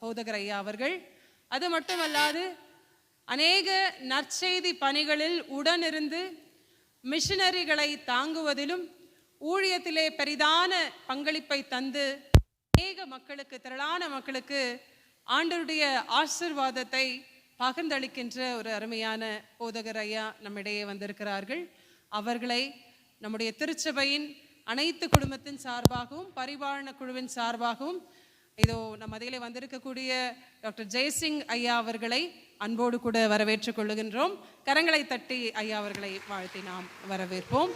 போதகர் ஐயா அவர்கள். அது மட்டுமல்லாது அநேக நற்செய்தி பணிகளில் உடனிருந்து மிஷனரிகளை தாங்குவதிலும் ஊழியத்திலே பெரிதான பங்களிப்பை தந்து அநேக மக்களுக்கு, திரளான மக்களுக்கு ஆண்டவருடைய ஆசீர்வாதத்தை பகிர்ந்தளிக்கின்ற ஒரு அருமையான போதகர் ஐயா நம்மிடையே வந்திருக்கிறார்கள். அவர்களை நம்முடைய திருச்சபையின் அனைத்து குடும்பத்தின் சார்பாகவும் பரிபாலன குழுவின் சார்பாகவும் இதோ நம் மத்தியிலே வந்திருக்கக்கூடிய டாக்டர் ஜெயசிங் ஐயா அவர்களை அன்போடு கூட வரவேற்றுக் கொள்ளுகின்றோம். கரங்களை தட்டி ஐயா அவர்களை வாழ்த்தி நாம் வரவேற்போம்.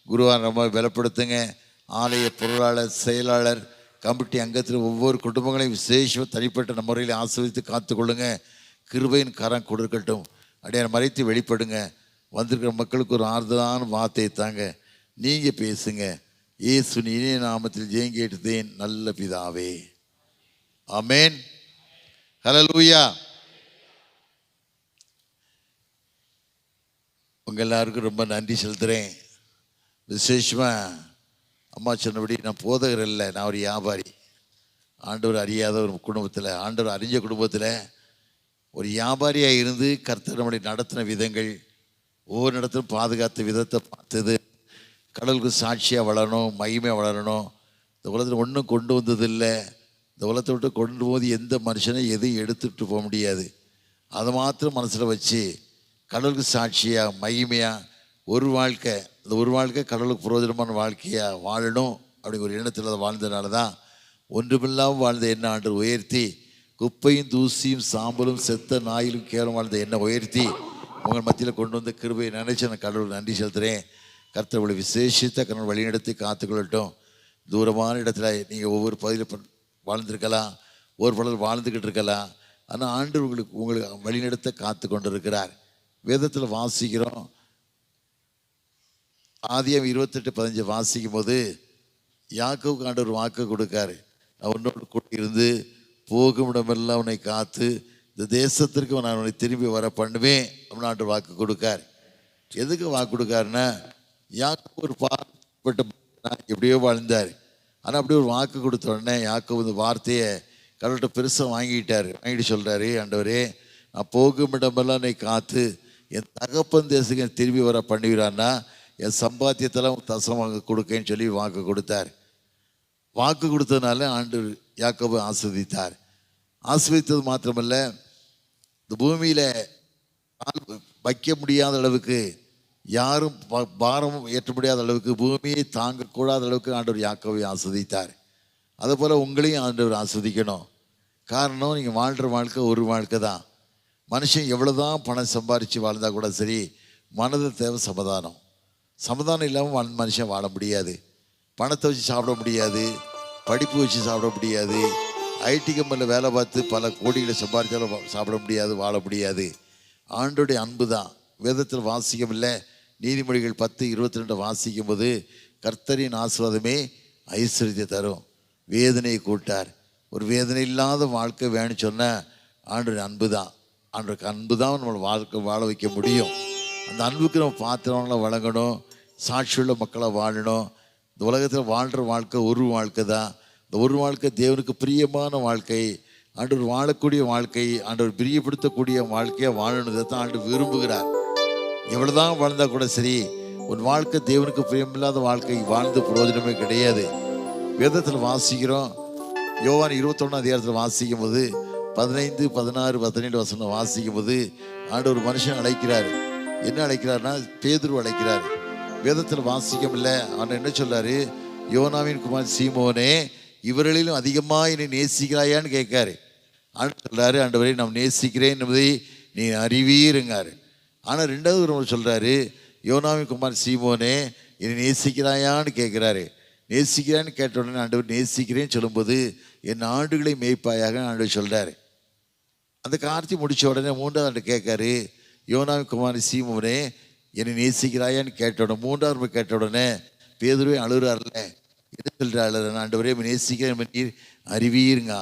குருவான் ரொம்ப பலப்படுத்துங்க. ஆலய பொருளாளர், செயலாளர், கமிட்டி அங்கத்தில் ஒவ்வொரு குடும்பங்களையும் விசேஷமாக தனிப்பட்ட முறையில் ஆசிர்வதித்து காத்துக்கொள்ளுங்க. கிருபையின் கரம் கொடுக்கட்டும். அப்படியே மறைத்து வெளிப்படுங்க. வந்திருக்கிற மக்களுக்கு ஒரு ஆறுதலான வார்த்தையை தாங்க. நீங்கள் பேசுங்க. இயேசுவின் இனிய நாமத்தில் ஜெயங்கேட்டுதேன் நல்ல பிதாவே, ஆமென். ஹல்லேலூயா. உங்கள் எல்லாருக்கும் ரொம்ப நன்றி செலுத்துகிறேன். விசேஷமாக அம்மா சொன்னபடி நான் போதகர் இல்லை, நான் ஒரு வியாபாரி. ஆண்டவர் அறியாத ஒரு குடும்பத்தில், ஆண்டவர் அறிஞ்ச குடும்பத்தில் ஒரு வியாபாரியாக இருந்து கர்த்தர் நம்முடைய நடத்தின விதங்கள், ஒவ்வொரு இடத்திலும் பாதுகாத்த விதத்தை பார்த்தது. கடலுக்கு சாட்சியாக வளரணும், மகிமையாக வளரணும். இந்த உலகத்தில் ஒன்றும் கொண்டு வந்ததில்லை. இந்த உலகத்தை விட்டு கொண்டு போது எந்த மனுஷனை எதையும் எடுத்துகிட்டு போக முடியாது. அதை மாத்திரம் மனசில் வச்சு கடலுக்கு சாட்சியாக மகிமையாக ஒரு வாழ்க்கை, அந்த ஒரு வாழ்க்கை கடலுக்கு பிரயோஜனமான வாழ்க்கையாக வாழணும் அப்படிங்கிற ஒரு எண்ணத்தில் அதை வாழ்ந்ததுனால தான் ஒன்றுமில்லாமல் வாழ்ந்த என்ன ஆண்டு உயர்த்தி, குப்பையும் தூசியும் சாம்பலும் செத்த நாயிலும் கேவலம் வாழ்ந்த என்ன உயர்த்தி உங்கள் மத்தியில் கொண்டு வந்த கிருபையை நினைச்சு நான் கடவுளுக்கு நன்றி செலுத்துகிறேன். கர்த்தர் உங்களை விசேஷித்த கடவுள் வழிநடத்தி காத்துக்கொள்ளட்டும். தூரமான இடத்துல நீங்கள் ஒவ்வொரு பகுதியில் வாழ்ந்துருக்கலாம், ஒவ்வொரு பகுதியில் வாழ்ந்துக்கிட்டு இருக்கலாம். ஆனால் ஆண்டு உங்களுக்கு வழிநடத்த காத்து கொண்டு இருக்கிறார். வேதத்தில் வாசிக்கிறோம். ஆதியாகமம் 28:15 வாசிக்கும் போது யாக்கோபுக்கு ஆண்டவர் வாக்கு கொடுக்காரு. நான் உன்னோடு கூட இருந்து போகும் இடமெல்லாம் உன்னை காத்து இந்த தேசத்திற்கு நான் உன்னை திரும்பி வர பண்ணுவேன் அப்படின்னு ஆண்டவர் வாக்கு கொடுக்கார். எதுக்கு வாக்கு கொடுக்காருன்னா, யாக்கோபு ஒரு பாவப்பட்ட எப்படியோ வாழ்ந்தார். ஆனால் அப்படி ஒரு வாக்கு கொடுத்த உடனே யாக்கோபு இந்த வார்த்தையை கடவுள்கிட்ட பெருசாக வாங்கிட்டு சொல்கிறாரு, ஆண்டவரே நான் போகும் இடமெல்லாம் உன்னை காத்து என் தகப்பன் தேசத்துக்கு திரும்பி வர பண்ணுகிறான்னா என் சம்பாத்தியத்தெல்லாம் தசமாக கொடுக்கேன்னு சொல்லி வாக்கு கொடுத்தார். வாக்கு கொடுத்ததுனால ஆண்டவர் யாக்கோபை ஆசீர்வதித்தார். ஆசீர்வதித்தது மாத்திரமல்ல, இந்த பூமியில் வைக்க முடியாத அளவுக்கு, யாரும் பாரம் ஏற்ற முடியாத அளவுக்கு, பூமியை தாங்கக்கூடாத அளவுக்கு ஆண்டவர் யாக்கோபை ஆசீர்வதித்தார். அதுபோல் உங்களையும் ஆண்டவர் ஆசீர்வதிக்கணும். காரணம், நீங்கள் வாழ்கிற வாழ்க்கை ஒரு வாழ்க்கை தான். மனுஷன் எவ்வளோ தான் பணம் சம்பாரித்து வாழ்ந்தால் கூட சரி, மனதில் தேவை சமாதானம். சமாதானம் இல்லாமல் மனுஷன் வாழ முடியாது. பணத்தை வச்சு சாப்பிட முடியாது, படிப்பு வச்சு சாப்பிட முடியாது, ஐடி கம்பெனியில் வேலை பார்த்து பல கோடிகளை சம்பாதிச்சாலும் சாப்பிட முடியாது, வாழ முடியாது. ஆண்டோடைய அன்பு தான். வேதத்தில் வாசிக்கமில்லை, நீதிமொழிகள் 10:22 வாசிக்கும் போது கர்த்தரின் ஆசீர்வாதமே ஐஸ்வர்யத்தை தரும், வேதனையை கூட்டார். ஒரு வேதனை இல்லாத வாழ்க்கை வேணும்னு சொன்னால் ஆண்டோடைய அன்பு தான். ஆண்டோருக்கு அன்பு தான் நம்மளை வாழ்க்கை வாழ வைக்க முடியும். அந்த அன்புக்கு நம்ம பாத்திரங்களை வழங்கணும், சாட்சியுள்ள மக்களை வாழணும். இந்த உலகத்தில் வாழ்கிற வாழ்க்கை ஒரு வாழ்க்கை தான். இந்த ஒரு வாழ்க்கை தேவனுக்கு பிரியமான வாழ்க்கை, ஆண்டவர் வாழக்கூடிய வாழ்க்கை, ஆண்டவர் பிரியப்படுத்தக்கூடிய வாழ்க்கையாக வாழணுதை தான் ஆண்டவர் விரும்புகிறார். எவ்வளோ தான் வாழ்ந்தால் கூட சரி, ஒரு வாழ்க்கை தேவனுக்கு பிரியமில்லாத வாழ்க்கை வாழ்ந்து பிரயோஜனமே கிடையாது. வேதத்தில் வாசிக்கிறோம். யோவான் 21 வாசிக்கும் போது 15, 16, 17 வசனம் வாசிக்கும் போது ஆண்டவர் ஒரு மனுஷன் அழைக்கிறார். என்ன அழைக்கிறார்னா, பேதுரு அழைக்கிறார். வேதத்தில் வாசிக்கமில்லை, அவன் என்ன சொல்றாரு, யோனாவின் குமார் சீமோனே, இவர்களிலும் அதிகமாக என்னை நேசிக்கிறாயான்னு கேட்காரு. ஆண்டு சொல்றாரு, ஆண்டவரை நான் நேசிக்கிறேன் என்பதை நீ அறிவீருங்காரு. ஆனால் 2வது சொல்றாரு, யோனாவின் குமார் சீமோனே என்னை நேசிக்கிறாயான்னு கேட்குறாரு. நேசிக்கிறான்னு கேட்ட உடனே ஆண்டவர் நேசிக்கிறேன்னு சொல்லும்போது என் ஆடுகளை மேய்ப்பாயாக ஆண்டவர் சொல்றாரு. அந்த கார்த்தி முடித்த உடனே 3வது கேட்காரு, யோனாவின் குமார் சீமோனே என்னை நேசிக்கிறாயான்னு கேட்ட உடனே 3வது கேட்ட உடனே பேதுருவே அழுகிறார்ல, என்ன சொல்கிறாள், ஆண்டவரே நேசிக்கிறேன் நீர் அறிவீருங்க.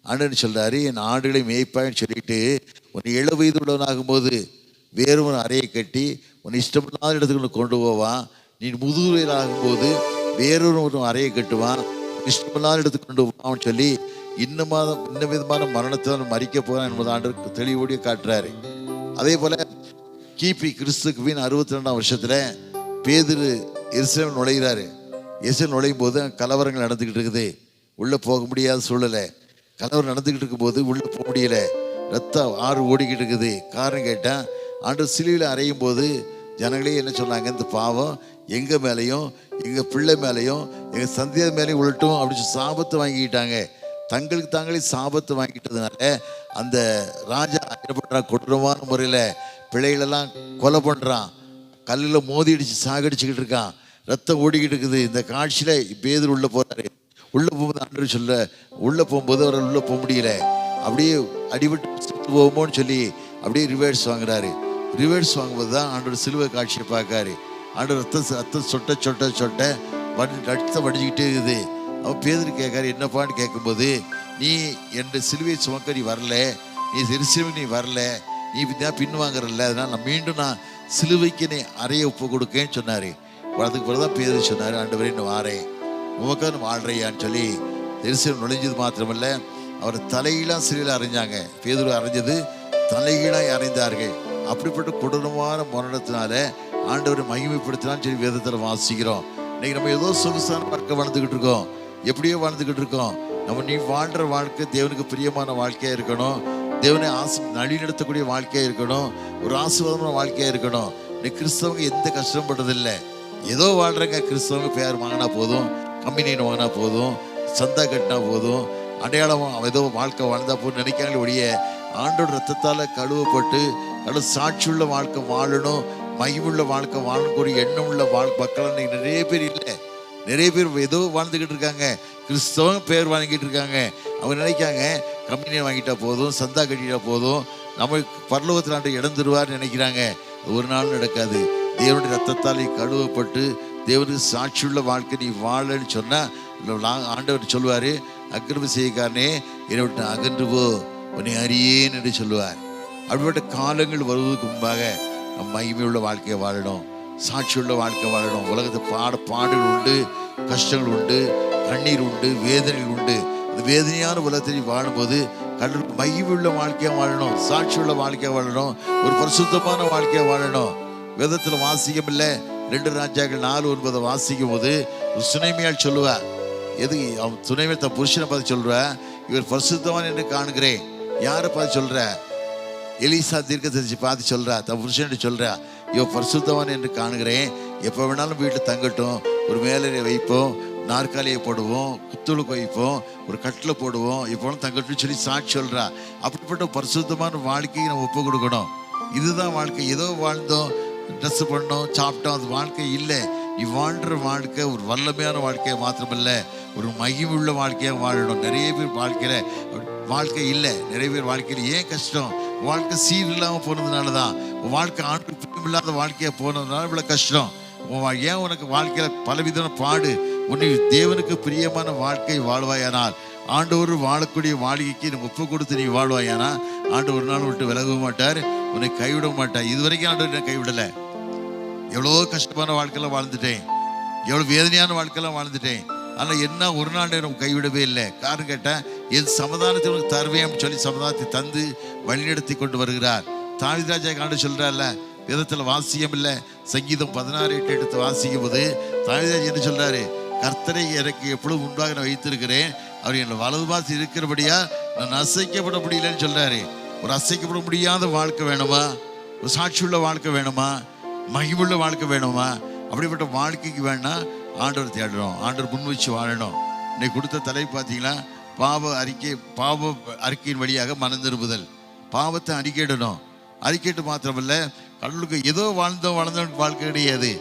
ஆண்டவன் சொல்கிறாரு, என் ஆடுகளை மேய்ப்பான்னு சொல்லிட்டு உன்னை 7 வயது உள்ளவனாகும்போது வேறு ஒரு அறையை கட்டி உன் இஷ்டமில்லாத இடத்துக்கு கொண்டு போவான். நீ முதுகுவயல் ஆகும்போது வேறொரு அறையை கட்டுவான், இஷ்டமில்லாத இடத்துக்கு கொண்டு போவான்னு சொல்லி இன்ன விதமான மரணத்தால் மறிக்க போகிறான் என்பது ஆண்டவர் தெளிவோடு காட்டுறாரு. அதே போல கிபி கிறிஸ்துக்கு 62ஆம் வருஷத்துல பேதுரு எருசலேம் நுழைகிறாரு. எருசலேம் நுழையும் போது கலவரங்கள் நடந்துக்கிட்டு இருக்குது. உள்ளே போக முடியாத சூழ்நிலை. கலவரம் நடந்துக்கிட்டு இருக்கும்போது உள்ளே போக முடியல. ரத்தம் ஆறு ஓடிக்கிட்டு இருக்குது. காரணம் கேட்டால் ஆண்டவர் சிலுவையில் அறையும் போது ஜனங்களே என்ன சொன்னாங்க, இந்த பாவம் எங்கள் மேலேயும் எங்கள் பிள்ளை மேலேயும் எங்கள் சந்தேக மேலேயும் உள்ளட்டும் அப்படின்னு சொல்லி சாபத்தை வாங்கிக்கிட்டாங்க. தங்களுக்கு தாங்களே சாபத்தை வாங்கிட்டதுனால அந்த ராஜா என்ன பண்ணுறான், கொடூரமான முறையில் பிள்ளைகளெல்லாம் கொலை பண்ணுறான். கல்லில் மோதி அடித்து சாகடிச்சுக்கிட்டு இருக்கான். ரத்தம் ஓடிக்கிட்டு இருக்குது. இந்த காட்சியில் பேதுரு உள்ளே போகிறாரு. உள்ளே போகும்போது ஆண்டவர் சொல்ல, உள்ளே போகும்போது அவரால் உள்ளே போக முடியல. அப்படியே அடிபட்டு செத்து போகுமோன்னு சொல்லி அப்படியே ரிவர்ஸ் வாங்குறாரு. ரிவர்ஸ் வாங்கும்போது தான் ஆண்டவர் சிலுவை காட்சியை பார்க்காரு. ஆண்டவர் ரத்தம் சொட்ட சொட்ட சொட்ட ரத்தம் வடிஞ்சிக்கிட்டே இருக்குது. அவன் பேதுரு கேட்காரு, என்னப்பான்னு கேட்கும்போது, நீ என் சிலுவையை சுமக்க நீ வரல, நீ எருசலேமுக்கு நீ வரல, நீ தான் பின்வாங்கறல்ல, அதனால் நான் மீண்டும் சிலுவைக்கு நீ அறைய ஒப்பு கொடுக்கேன்னு சொன்னார். அதுக்கு பிறகு தான் பேதுரு சொன்னார், ஆண்டவரே நான் வாரேன், உமக்காக நான் வாழ்றையான்னு சொல்லி எருசலேம் நுழைஞ்சது மாத்திரமல்ல, அவர் தலைகீழாக சிலுவையில் அறைஞ்சாங்க. பேதுரு அறைஞ்சது தலைகீழாக அறைந்தார்கள். அப்படிப்பட்ட கொடூரமான மரணத்தினால ஆண்டவரை மகிமைப்படுத்தினான்னு சொல்லி வேதத்தில் வாசிக்கிறோம். இன்னைக்கு நம்ம ஏதோ சொகுசான வாழ்க்கை வாழ்ந்துக்கிட்டு இருக்கோம், எப்படியோ வாழ்ந்துக்கிட்டு இருக்கோம். நீ வாழ்கிற வாழ்க்கை தேவனுக்கு பிரியமான வாழ்க்கையாக இருக்கணும். தேவனை நழிநடத்தக்கூடிய வாழ்க்கையாக இருக்கணும். ஒரு ஆசீர்வாதமான வாழ்க்கையாக இருக்கணும். நீ கிறிஸ்தவங்க எந்த கஷ்டம் படுறதில்லை. ஏதோ வாழ்கிறங்க. கிறிஸ்தவங்க பேர் வாங்கினா போதும், கம்பெனின்னு வாங்கினா போதும், சந்தா கட்டினா போதும், அடையாளம் ஏதோ வாழ்க்கை வாழ்ந்தா போதும் நினைக்காங்களே ஒழிய ஆண்டோட ரத்தத்தால் கழுவப்பட்டு சாட்சியுள்ள வாழ்க்கை வாழணும், மகிமுள்ள வாழ்க்கை வாழக்கூடிய எண்ணம் உள்ள மக்கள் இன்னைக்கு நிறைய பேர் இல்லை. நிறைய பேர் ஏதோ வாழ்ந்துக்கிட்டு இருக்காங்க. கிறிஸ்தவங்க பேர் வாங்கிட்டு இருக்காங்க. அவங்க நினைக்காங்க கம்பெனியை வாங்கிட்டா போதும், சந்தா கட்டிட்டா போதும், நம்ம பரலோகத்தில் ஆண்டு இடம் தருவார்னு நினைக்கிறாங்க. ஒரு நாள் நடக்காது. தேவனுடைய ரத்தத்தால் கழுவப்பட்டு தேவனுக்கு சாட்சியுள்ள வாழ்க்கை நீ வாழன்னு சொன்னால் ஆண்டவர் சொல்லுவார், அக்கிரம செய்யக்காரனே என்னை விட்டு அகன்று போ, உன்னை அறியேன் என்று சொல்லுவார். அப்படிப்பட்ட காலங்கள் வருவதற்கு முன்பாக நம் மகிமையுள்ள வாழ்க்கையை வாழணும், சாட்சியுள்ள வாழ்க்கை வாழணும். உலகத்தை பாடுகள் உண்டு, கஷ்டங்கள் உண்டு, கண்ணீர் உண்டு, வேதனைகள் உண்டு. அந்த வேதனையான உலகத்தில் வாழும்போது கடலுக்கு மகிமையுள்ள வாழ்க்கையாக வாழணும், சாட்சியுள்ள வாழ்க்கையாக வாழணும், ஒரு பரிசுத்தமான வாழ்க்கையாக வாழணும். வேதத்தில் வாசிக்கம் இல்லை. 2 ராஜாக்கள் 4:9 வாசிக்கும் போது சுனைமையால் சொல்லுவா, எது அவன் துணைமையை தன் புருஷனை பார்த்து சொல்ற, இவர் பரிசுத்தவான் என்று காணுகிறேன். யாரை பார்த்து சொல்ற? எலிசா தீர்க்கதரிசி பார்த்து சொல்றா, தன் புருஷன் சொல்றா, இவன் பரிசுத்தவான் என்று காணுகிறேன், எப்போ வேணாலும் வீட்டில் தங்கட்டும், ஒரு மேலே வைப்போம், நாற்காலியை போடுவோம், குத்துளுக்கு வைப்போம், ஒரு கட்டில் போடுவோம், இப்போ தங்கட்டும் சொல்லி சாட்சி சொல்றா. அப்படிப்பட்ட பரிசுத்தமான வாழ்க்கையை நம்ம ஒப்பு கொடுக்கணும். இதுதான் வாழ்க்கை. ஏதோ வாழ்ந்தோம், ட்ரெஸ் பண்ணோம், சாப்பிட்டோம், அது வாழ்க்கை இல்லை. நீ வாழ்கிற வாழ்க்கை ஒரு வல்லமையான வாழ்க்கையை மாத்திரமில்லை, ஒரு மகிமுள்ள வாழ்க்கையாக வாழணும். நிறைய பேர் வாழ்க்கையில் வாழ்க்கை இல்லை. நிறைய பேர் வாழ்க்கையில் ஏன் கஷ்டம்? வாழ்க்கை சீர் இல்லாமல் போனதுனால தான். வாழ்க்கை ஆண்டு இல்லாத வாழ்க்கையாக போனதுனால இவ்வளோ கஷ்டம். ஏன் உனக்கு வாழ்க்கையில் பலவிதமான பாடு? உன்னை தேவனுக்கு பிரியமான வாழ்க்கை வாழ்வாயானால், ஆண்டவர் வாழக்கூடிய வாழ்க்கைக்கு நம்ம ஒப்பு கொடுத்து நீ வாழ்வாயானா, ஆண்டு ஒரு நாள் விட்டு விலக மாட்டார், உன்னை கைவிட மாட்டார். இது வரைக்கும் ஆண்டவர் என்னை கைவிடலை. எவ்வளோ கஷ்டமான வாழ்க்கையெல்லாம் வாழ்ந்துட்டேன், எவ்வளோ வேதனையான வாழ்க்கையெல்லாம் வாழ்ந்துட்டேன். ஆனால் என்ன ஒரு நாள் நம்ம கைவிடவே இல்லை. காரணம் கேட்டால் என் சமாதானத்தை உனக்கு தருவேன் சொல்லி சமாதானத்தை தந்து வழிநடத்தி கொண்டு வருகிறார். தாவீது ராஜா காண்டு சொல்கிறார்ல, வேதத்தில் வாசியம் இல்லை. சங்கீதம் 16:8 எடுத்து வாசிக்கும் போது தாவீது ராஜா என்ன சொல்கிறாரு? கர்த்தரை எனக்கு எப்பொழுதும் முன்பாக நான் வைத்திருக்கிறேன், அவர் என்னை வலது பாசி இருக்கிறபடியா நான் அசைக்கப்பட முடியலன்னு சொல்கிறாரு. ஒரு அசைக்கப்பட முடியாத வாழ்க்கை வேணுமா? ஒரு சாட்சியுள்ள வாழ்க்கை வேணுமா? மகிமுள்ள வாழ்க்கை வேணுமா? அப்படிப்பட்ட வாழ்க்கைக்கு வேணா ஆண்டவர் தேடணும், ஆண்டவர் முன் வச்சு வாழணும். இன்னைக்கு கொடுத்த தலை பார்த்தீங்களா, பாவ அறிக்கையின் வழியாக மனம் திரும்புதல். பாவத்தை அறிக்கையிடணும். அறிக்கையிட்டு மாத்திரமல்ல, கடவுளுக்கு ஏதோ வாழ்ந்தோம் வாழ்க்கை கிடையாது.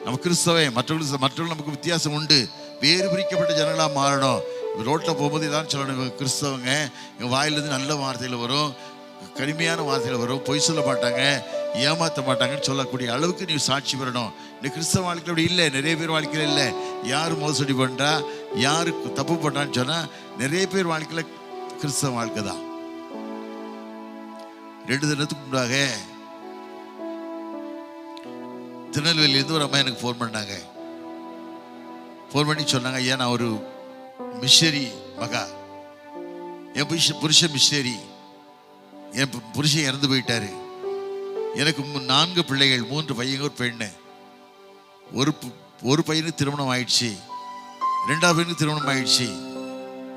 நம்ம கிறிஸ்தவன், மற்றவர்கள் நமக்கு வித்தியாசம் உண்டு. வேறு பிரிக்கப்பட்ட ஜனங்களாக மாறணும். ரோட்டில் போகும்போது இதான் சொல்லணும், இவங்க கிறிஸ்தவங்க, எங்கள் வாயிலிருந்து நல்ல வார்த்தைகள் வரும், கடுமையான வார்த்தைகள் வரும், பொய் சொல்ல மாட்டாங்க, ஏமாற்ற மாட்டாங்கன்னு சொல்லக்கூடிய அளவுக்கு நீ சாட்சி பெறணும். இந்த கிறிஸ்தவ வாழ்க்கையில் அப்படி இல்லை. நிறைய பேர் வாழ்க்கையில் இல்லை. யார் மோசடி பண்ணுறா, யாரு தப்பு பண்ணுறான்னு சொன்னால் நிறைய பேர் வாழ்க்கையில் கிறிஸ்தவ வாழ்க்கை தான். 2 தினத்துக்கு முன்னாக திருநெல்வேலியிலேருந்து ஒரு அம்மா எனக்கு ஃபோன் பண்ணாங்க. ஃபோன் பண்ணி சொன்னாங்க, ஐயா நான் ஒரு மிஷனரி மகா, என் புருஷன் மிஷனரி, என் புருஷன் இறந்து போயிட்டாரு, எனக்கு 4 பிள்ளைகள், 3 பையங்க ஒரு பெண்ணு. ஒரு பையனுக்கு திருமணம் ஆயிடுச்சு, 2ஆவது பையனுக்கு திருமணம் ஆயிடுச்சு,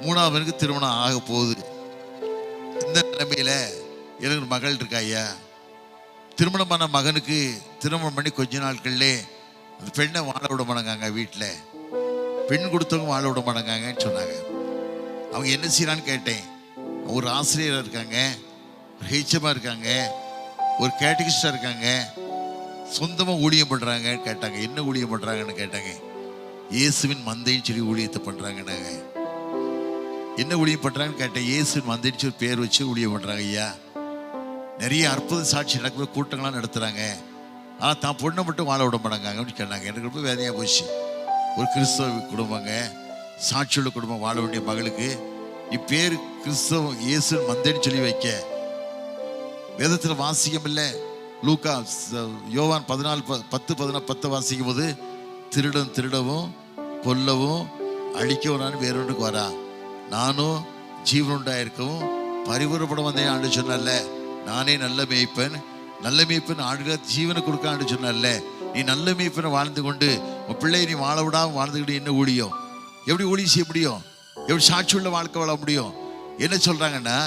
3ஆவது பையனுக்கு திருமணம் ஆக போகுது. இந்த நிலைமையில எனக்கு ஒரு மகள் இருக்கா ஐயா. திருமணமான மகனுக்கு திருமணம் பண்ணி கொஞ்ச நாட்கள்லே அந்த பெண்ணை வாழ விட மாட்டாங்க, வீட்டில் பெண் கொடுத்தவங்க வாழ விட மாட்டாங்கன்னு சொன்னாங்க. அவங்க என்ன செய்யறான்னு கேட்டேன். ஒரு ஆசிரியராக இருக்காங்க, ஒரு ஹெச்எம்மாக இருக்காங்க, ஒரு கேட்டகிஸ்டாக இருக்காங்க, சொந்தமாக ஊழியம் பண்ணுறாங்கன்னு கேட்டாங்க. என்ன ஊழியம் பண்ணுறாங்கன்னு கேட்டாங்க. இயேசுவின் மந்தைன்னு சொல்லி ஊழியத்தை பண்ணுறாங்கன்னாங்க. என்ன ஊழியம் பண்ணுறாங்கன்னு கேட்டேன். இயேசுவின் மந்தைன்னு சொல்லி பேர் வச்சு ஊழியம் பண்ணுறாங்க ஐயா. நிறைய அற்புத சாட்சி நடக்கிற கூட்டங்கள்லாம் நடத்துகிறாங்க, ஆனால் தான் பொண்ணை மட்டும் வாழ விட மாட்டாங்க அப்படின்னு சொன்னாங்க. எனக்கு ரொம்ப வேதனையாக போச்சு. ஒரு கிறிஸ்தவ குடும்பங்க, சாட்சியுள்ள குடும்பம், வாழ வேண்டிய மகளுக்கு இப்பேர் கிறிஸ்தவ இயேசுவின் மந்தைன்னு சொல்லி வைக்க வேதத்தில் வாசிக்கம் இல்லை. லூக்கா யோவான் 14:10 வாசிக்கும் போது திருடவும் கொல்லவும் அழிக்கவும் நான் வேறொன்றுக்கு வரா, நானும் ஜீவனுண்டாயிருக்கவும் பரிபூரணப்பட வந்தேன் ஆண்டு சொன்னல. நானே நல்ல மேய்ப்பன் ஆண்டுகளை ஜீவனை கொடுக்க ஆண்டு சொன்னல. நீ நல்ல மேய்ப்பனை வாழ்ந்து கொண்டு உன் பிள்ளையை நீ வாழ விடாமல் வாழ்ந்துக்கிட்டு என்ன ஊழியம், எப்படி ஊழியம் செய்ய முடியும், எப்படி சாட்சியுள்ள வாழ்க்கை வாழ முடியும்? என்ன சொல்றாங்கன்னா,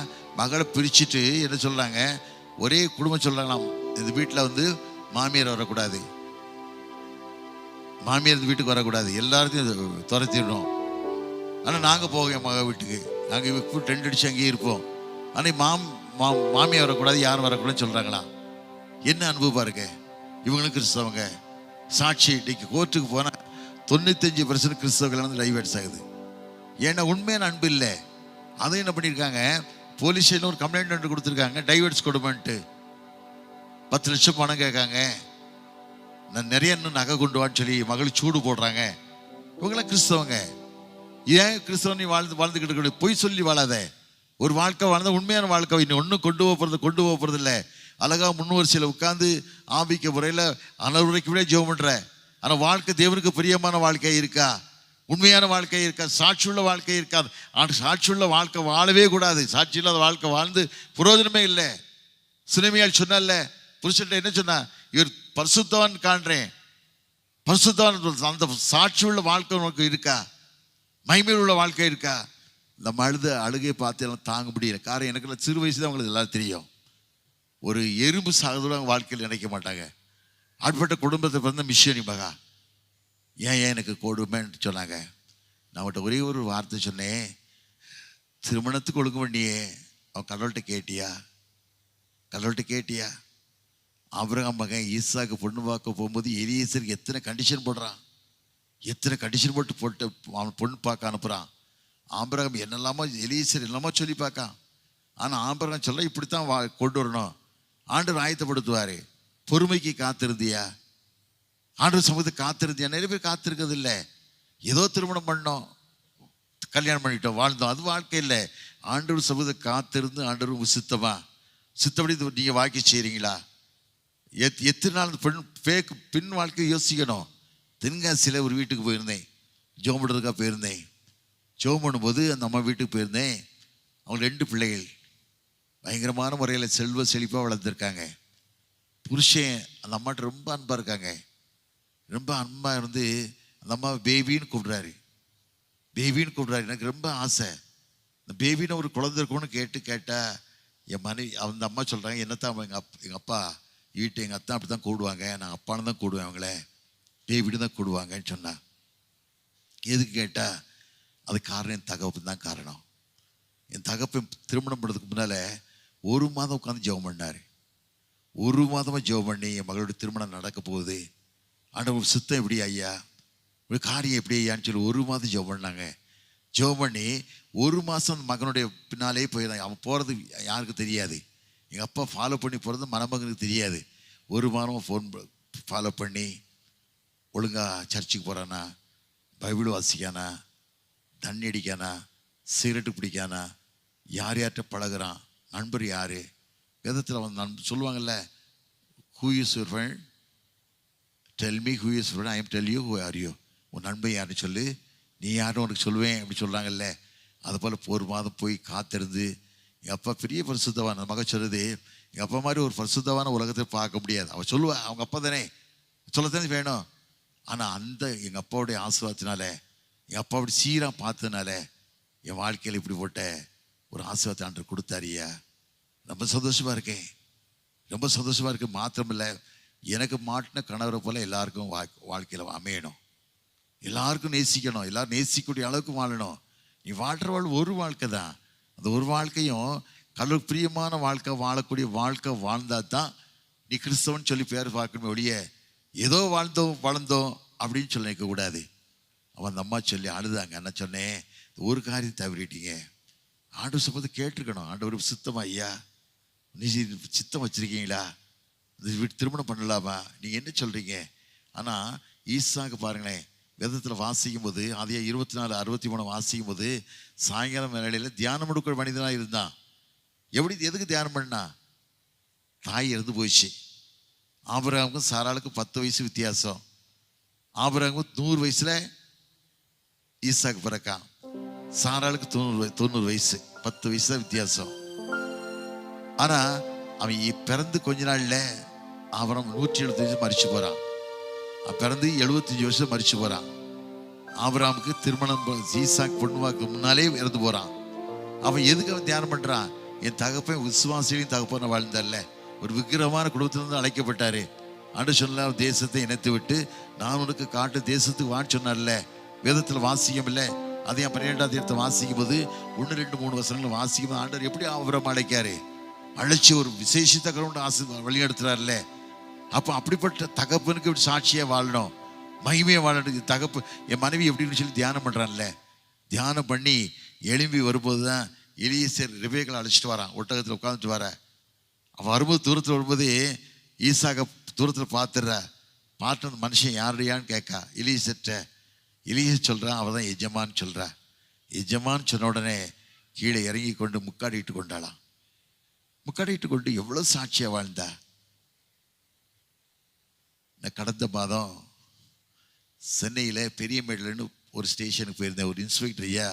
மகளை பிரிச்சுட்டு என்ன சொல்றாங்க, ஒரே குடும்பம் சொல்றாங்களாம், இந்த வீட்டில் மாமியார் வரக்கூடாது, மாமியார் இந்த வீட்டுக்கு வரக்கூடாது, எல்லாத்தையும் துரத்திடணும். ஆனால் நாங்கள் போவோம் என் மக வீட்டுக்கு, நாங்கள் டென்ட் அடிச்சு அங்கேயே இருப்போம். ஆனால் மாமியார் வரக்கூடாது, யாரும் வரக்கூடாதுன்னு சொல்றாங்களா? என்ன அனுபவம் பாருங்க. இவங்களும் கிறிஸ்தவங்க. சாட்சி இன்னைக்கு கோர்ட்டுக்கு போனால் 95% கிறிஸ்தவர்கள் டைவர்ஸ் ஆகுது. ஏன்னா உண்மையான அன்பு இல்லை. அதையும் என்ன பண்ணியிருக்காங்க, போலீஸ் ஸ்டேஷன் ஒரு கம்ப்ளைண்ட் கொடுத்துருக்காங்க, டைவர்ஸ் கொடுமென்ட்டு 10 லட்சம் பணம் கேட்காங்க. நான் நிறைய இன்னும் நகை கொண்டு வான்னு சொல்லி மகளுக்கு சூடு போடுறாங்க. இவங்களாம் கிறிஸ்தவங்க. ஏன் கிறிஸ்தவன் நீ வாழ்ந்துக்கிட்டு பொய் சொல்லி வாழாத. ஒரு வாழ்க்கை வாழ்ந்தா உண்மையான வாழ்க்கை. இன்னும் ஒன்றும் கொண்டு போகிறது இல்லை. அழகா முன்வரிசையில் உட்காந்து ஆபிக்க முறையில் அனவுரைக்கு விட ஜெபம் பண்ற. ஆனால் வாழ்க்கை தேவனுக்கு பிரியமான வாழ்க்கை இருக்கா, உண்மையான வாழ்க்கை இருக்கா, சாட்சியுள்ள வாழ்க்கை இருக்காது. ஆனால் சாட்சியுள்ள வாழ்க்கை வாழவே கூடாது. சாட்சி இல்லாத வாழ்க்கை வாழ்ந்து புரோஜனமே இல்லை. சினிமையால் சொன்னல, புருஷன் என்ன சொன்னா, இவர் பரிசுத்தவான் காண்றேன், பரிசுத்தவான். அந்த சாட்சியுள்ள வாழ்க்கை உனக்கு இருக்கா, மகிமையில் உள்ள வாழ்க்கை இருக்கா? நம்ம அழுகையை பார்த்து எல்லாம் தாங்க முடியல. காரணம் எனக்கு சிறு வயசு தான் அவங்களுக்கு எல்லாரும் தெரியும். ஒரு எறும்பு சாகுதோட வாழ்க்கையில் நினைக்க மாட்டாங்க. ஆட்பட்ட குடும்பத்தை பிறந்த மிஷனரி மகா, ஏன் எனக்கு கொடுமைன்னு சொன்னாங்க. நான் அவட்ட ஒரே ஒரு வார்த்தை சொன்னேன், திருமணத்துக்கு ஒழுங்கு பண்ணியே அவன் கடவுள்கிட்ட கேட்டியா? ஆபிரகாம் மகன் ஈசாக்கு பொண்ணு பார்க்க போகும்போது எலியேசருக்கு எத்தனை கண்டிஷன் போட்டு அவன் பொண்ணு பார்க்க அனுப்புகிறான். ஆபிரகாம் என்னெல்லாமோ எலியேசர் என்னெல்லாமோ சொல்லி பார்க்கான். ஆனால் ஆபிரகாம் சொல்ல இப்படித்தான் கொண்டு வரணும், ஆண்டவர் ஆயத்தப்படுத்துவார். பொறுமைக்கு காத்திருந்தியா? ஆண்டவர் சமூகத்துக்கு காத்திருந்தியா? நிறைய பேர் காத்திருக்கிறது இல்லை. ஏதோ திருமணம் பண்ணோம், கல்யாணம் பண்ணிட்டோம், வாழ்ந்தோம், அது வாழ்க்கை இல்லை. ஆண்டவர் சமூகத்தை காத்திருந்து ஆண்டவர் சித்தப்படி நீங்கள் வாழ்க்கை செய்கிறீங்களா? எத்தனை நாள் பின் வாழ்க்கை யோசிக்கணும். தென்காசியில் ஒரு வீட்டுக்கு போயிருந்தேன், ஜோம் பண்ணுறதுக்காக போயிருந்தேன். ஜோம் பண்ணும்போது அந்த அம்மா வீட்டுக்கு போயிருந்தேன். அவங்க 2 பிள்ளைகள் பயங்கரமான முறையில் செல்வ செழிப்பாக வளர்ந்துருக்காங்க. புருஷன் அந்த அம்மாட்ட ரொம்ப அன்பாக இருக்காங்க. ரொம்ப அன்பாக இருந்து அந்த அம்மா பேபின்னு கூப்பிட்றாரு. எனக்கு ரொம்ப ஆசை, இந்த பேபின்னு ஒரு குழந்தை இருக்கும்னு கேட்டால் என் மனைவி அந்த அம்மா சொல்கிறாங்க, என்னத்தான் எங்கள் அப்பா வீட்டு எங்கள் அத்தான் அப்படி தான் கூடுவாங்க, நான் அப்பான்னு தான் கூடுவேன், அவங்கள பேபின்னு தான் கூடுவாங்கன்னு சொன்னேன். எதுக்கு கேட்டால் அது காரணம் என் தகப்பு தான் காரணம். என் தகப்பை திருமணம் பண்ணுறதுக்கு முன்னால் 1 மாதம் உட்காந்து ஜெபம் பண்ணார். 1 மாதமாக ஜெபம் பண்ணி என் மகளுடைய திருமணம் நடக்க போகுது, ஆண்டவர் சித்தம் எப்படி ஐயா, ஒரு காரியம் எப்படி ஐயான்னு சொல்லி 1 மாதம் ஜெபம் பண்ணாங்க. ஜெபம் பண்ணி 1 மாதம் மகனுடைய பின்னாலே போயிடாங்க. அவன் போகிறது யாருக்கு தெரியாது. எங்கள் அப்பா ஃபாலோ பண்ணி போகிறது மணமகனுக்கு தெரியாது. 1 மாதம் ஃபோன் ஃபாலோ பண்ணி ஒழுங்காக சர்ச்சுக்கு போகிறானா, பைபிள் வாசிக்கானா, தண்ணி அடிக்கானா, சிகரெட்டு பிடிக்கானா, யார்கிட்ட பழகிறான், நண்பர் யார், வேதத்தில் வந்து சொல்லுவாங்கள்ல, who is your friend, tell me who is your friend, I am tell you who are you. உன் நண்பன் யாருன்னு சொல்லு, நீ யாரும் உனக்கு சொல்லுவேன் அப்படி சொல்கிறாங்கல்ல. அதுபோல் ஒரு மாதம் போய் காத்திருந்து, எங்கள் அப்பா பெரிய பரிசுத்தவான். அந்த மகன் சொல்லுது, எங்கள் அப்பா மாதிரி ஒரு பரிசுத்தவான உலகத்தில் பார்க்க முடியாது. அவள் சொல்லுவாள், அவங்க அப்பா தானே, சொல்லத்தானே வேணும். ஆனால் அந்த எங்கள் அப்பாவுடைய ஆசீர்வாதத்தினால, எங்கள் அப்பா அப்படி சீராக பார்த்ததுனால என் வாழ்க்கையில் இப்படி போட்ட ஒரு ஆசீர்வாதத்தை ஆண்டவர் கொடுத்தாரியா. ரொம்ப சந்தோஷமாக இருக்கேன், ரொம்ப சந்தோஷமாக இருக்கு. மாத்திரமில்லை, எனக்கு மாட்டின கணவரை போல் எல்லாருக்கும் வாழ்க்கையில் அமையணும், எல்லாருக்கும் நேசிக்கணும், எல்லாரும் நேசிக்கக்கூடிய அளவுக்கு வாழணும். நீ வாழ்கிற ஒரு வாழ்க்கை தான். அந்த ஒரு வாழ்க்கையும் கடவுளுக்கு பிரியமான வாழ்க்கை, வாழக்கூடிய வாழ்க்கை வாழ்ந்தால் தான் நீ கிறிஸ்தவன் சொல்லி பேர் பார்க்கணுமே ஒழிய ஏதோ வாழ்ந்தோம் வளர்ந்தோம் அப்படின்னு சொல்லி நிற்கக்கூடாது. அவன் அந்த அம்மா சொல்லி அழுதாங்க. என்ன சொன்னேன், ஒரு காரியம் தவறிட்டீங்க, ஆண்டவர் சொல்றது கேட்டிருக்கணும். ஆண்டவர் சித்தமா ஐயா, நீ சித்தம் வச்சிருக்கீங்களா, திருமணம் பண்ணலாமா, நீங்கள் என்ன சொல்கிறீங்க? ஆனால் ஈசாக்கு பாருங்களேன், வேதத்தில் வாசிக்கும் போது அதே 24:63 வாசிக்கும் போது சாயங்காலம் வேலையில் தியானம் எடுக்கிற மனிதனாக இருந்தான். எதுக்கு தியானம் பண்ணா? தாய் இறந்து போயிடுச்சு. ஆபிரகாமுக்கும் சாராளுக்கும் 10 வயசு வித்தியாசம். ஆபிரகாமுக்கு 100 வயசுல ஈசாக்கு பிறக்கான். சாராளுக்கு 90 வயசு, 10 வயசு தான் வித்தியாசம். ஆனா அவன் பிறந்து கொஞ்ச நாள்ல அவன் 175 வயசு மரிச்சு போறான். பிறந்து 75 வருஷம் மரிச்சு போறான். ஆபிரகாமுக்கு திருமணம் ஈசாக்கு பொண்ணுவாக்கு முன்னாலே இறந்து போறான். அவன் எதுக்கு அவன் தியானம் பண்றான்? என் தகப்பன் விசுவாசிகளின் தகப்பன வாழ்ந்தல்ல, ஒரு விக்கிரமான குடும்பத்திலிருந்து அழைக்கப்பட்டாரு. ஆண்டவர் சொன்ன தேசத்தை இணைத்து விட்டு நான் உனக்கு காட்டு தேசத்துக்கு வான்னு சொன்னார்ல. வேதத்தில் வாசிக்கும் இல்லை, அதையும் 12ஆம் வாசிக்கும் போது 1, 2, 3 வசனங்கள் வாசிக்கும் போது ஆண்டவர் எப்படி அவரம் அழைக்காரு, அழைச்சி ஒரு விசேஷித்த கடவுள் வழிநடத்துறாருல. அப்போ அப்படிப்பட்ட தகப்பனுக்கு இப்படி சாட்சியாக வாழணும், மகிமையை வாழணும். தகப்பு என் மனைவி எப்படின்னு சொல்லி தியானம் பண்ணுறான்ல. தியானம் பண்ணி எழும்பி வரும்போது தான் எலியேசர் ரெபேக்காளை அழைச்சிட்டு வரான். ஒட்டகத்தில் உட்காந்துட்டு வர அவன் வரும்போது தூரத்தில் வரும்போது ஈசாக்க தூரத்தில் பார்த்து அந்த மனுஷன் யாருடையான்னு கேட்கா எலியேசர்ட்ட. எலியேசர் சொல்கிறான், அவள் தான் எஜமான்னு சொல்கிறா. எஜமான்னு சொன்ன உடனே கீழே இறங்கி கொண்டு முக்காடிட்டு கொண்டாளாம். முக்காடிட்டு கொண்டு எவ்வளோ சாட்சியாக வாழ்ந்தா. நான் கடந்த மாதம் சென்னையில் பெரியமேடுலன்னு ஒரு ஸ்டேஷனுக்கு போயிருந்தேன். ஒரு இன்ஸ்பெக்டர் ஐயா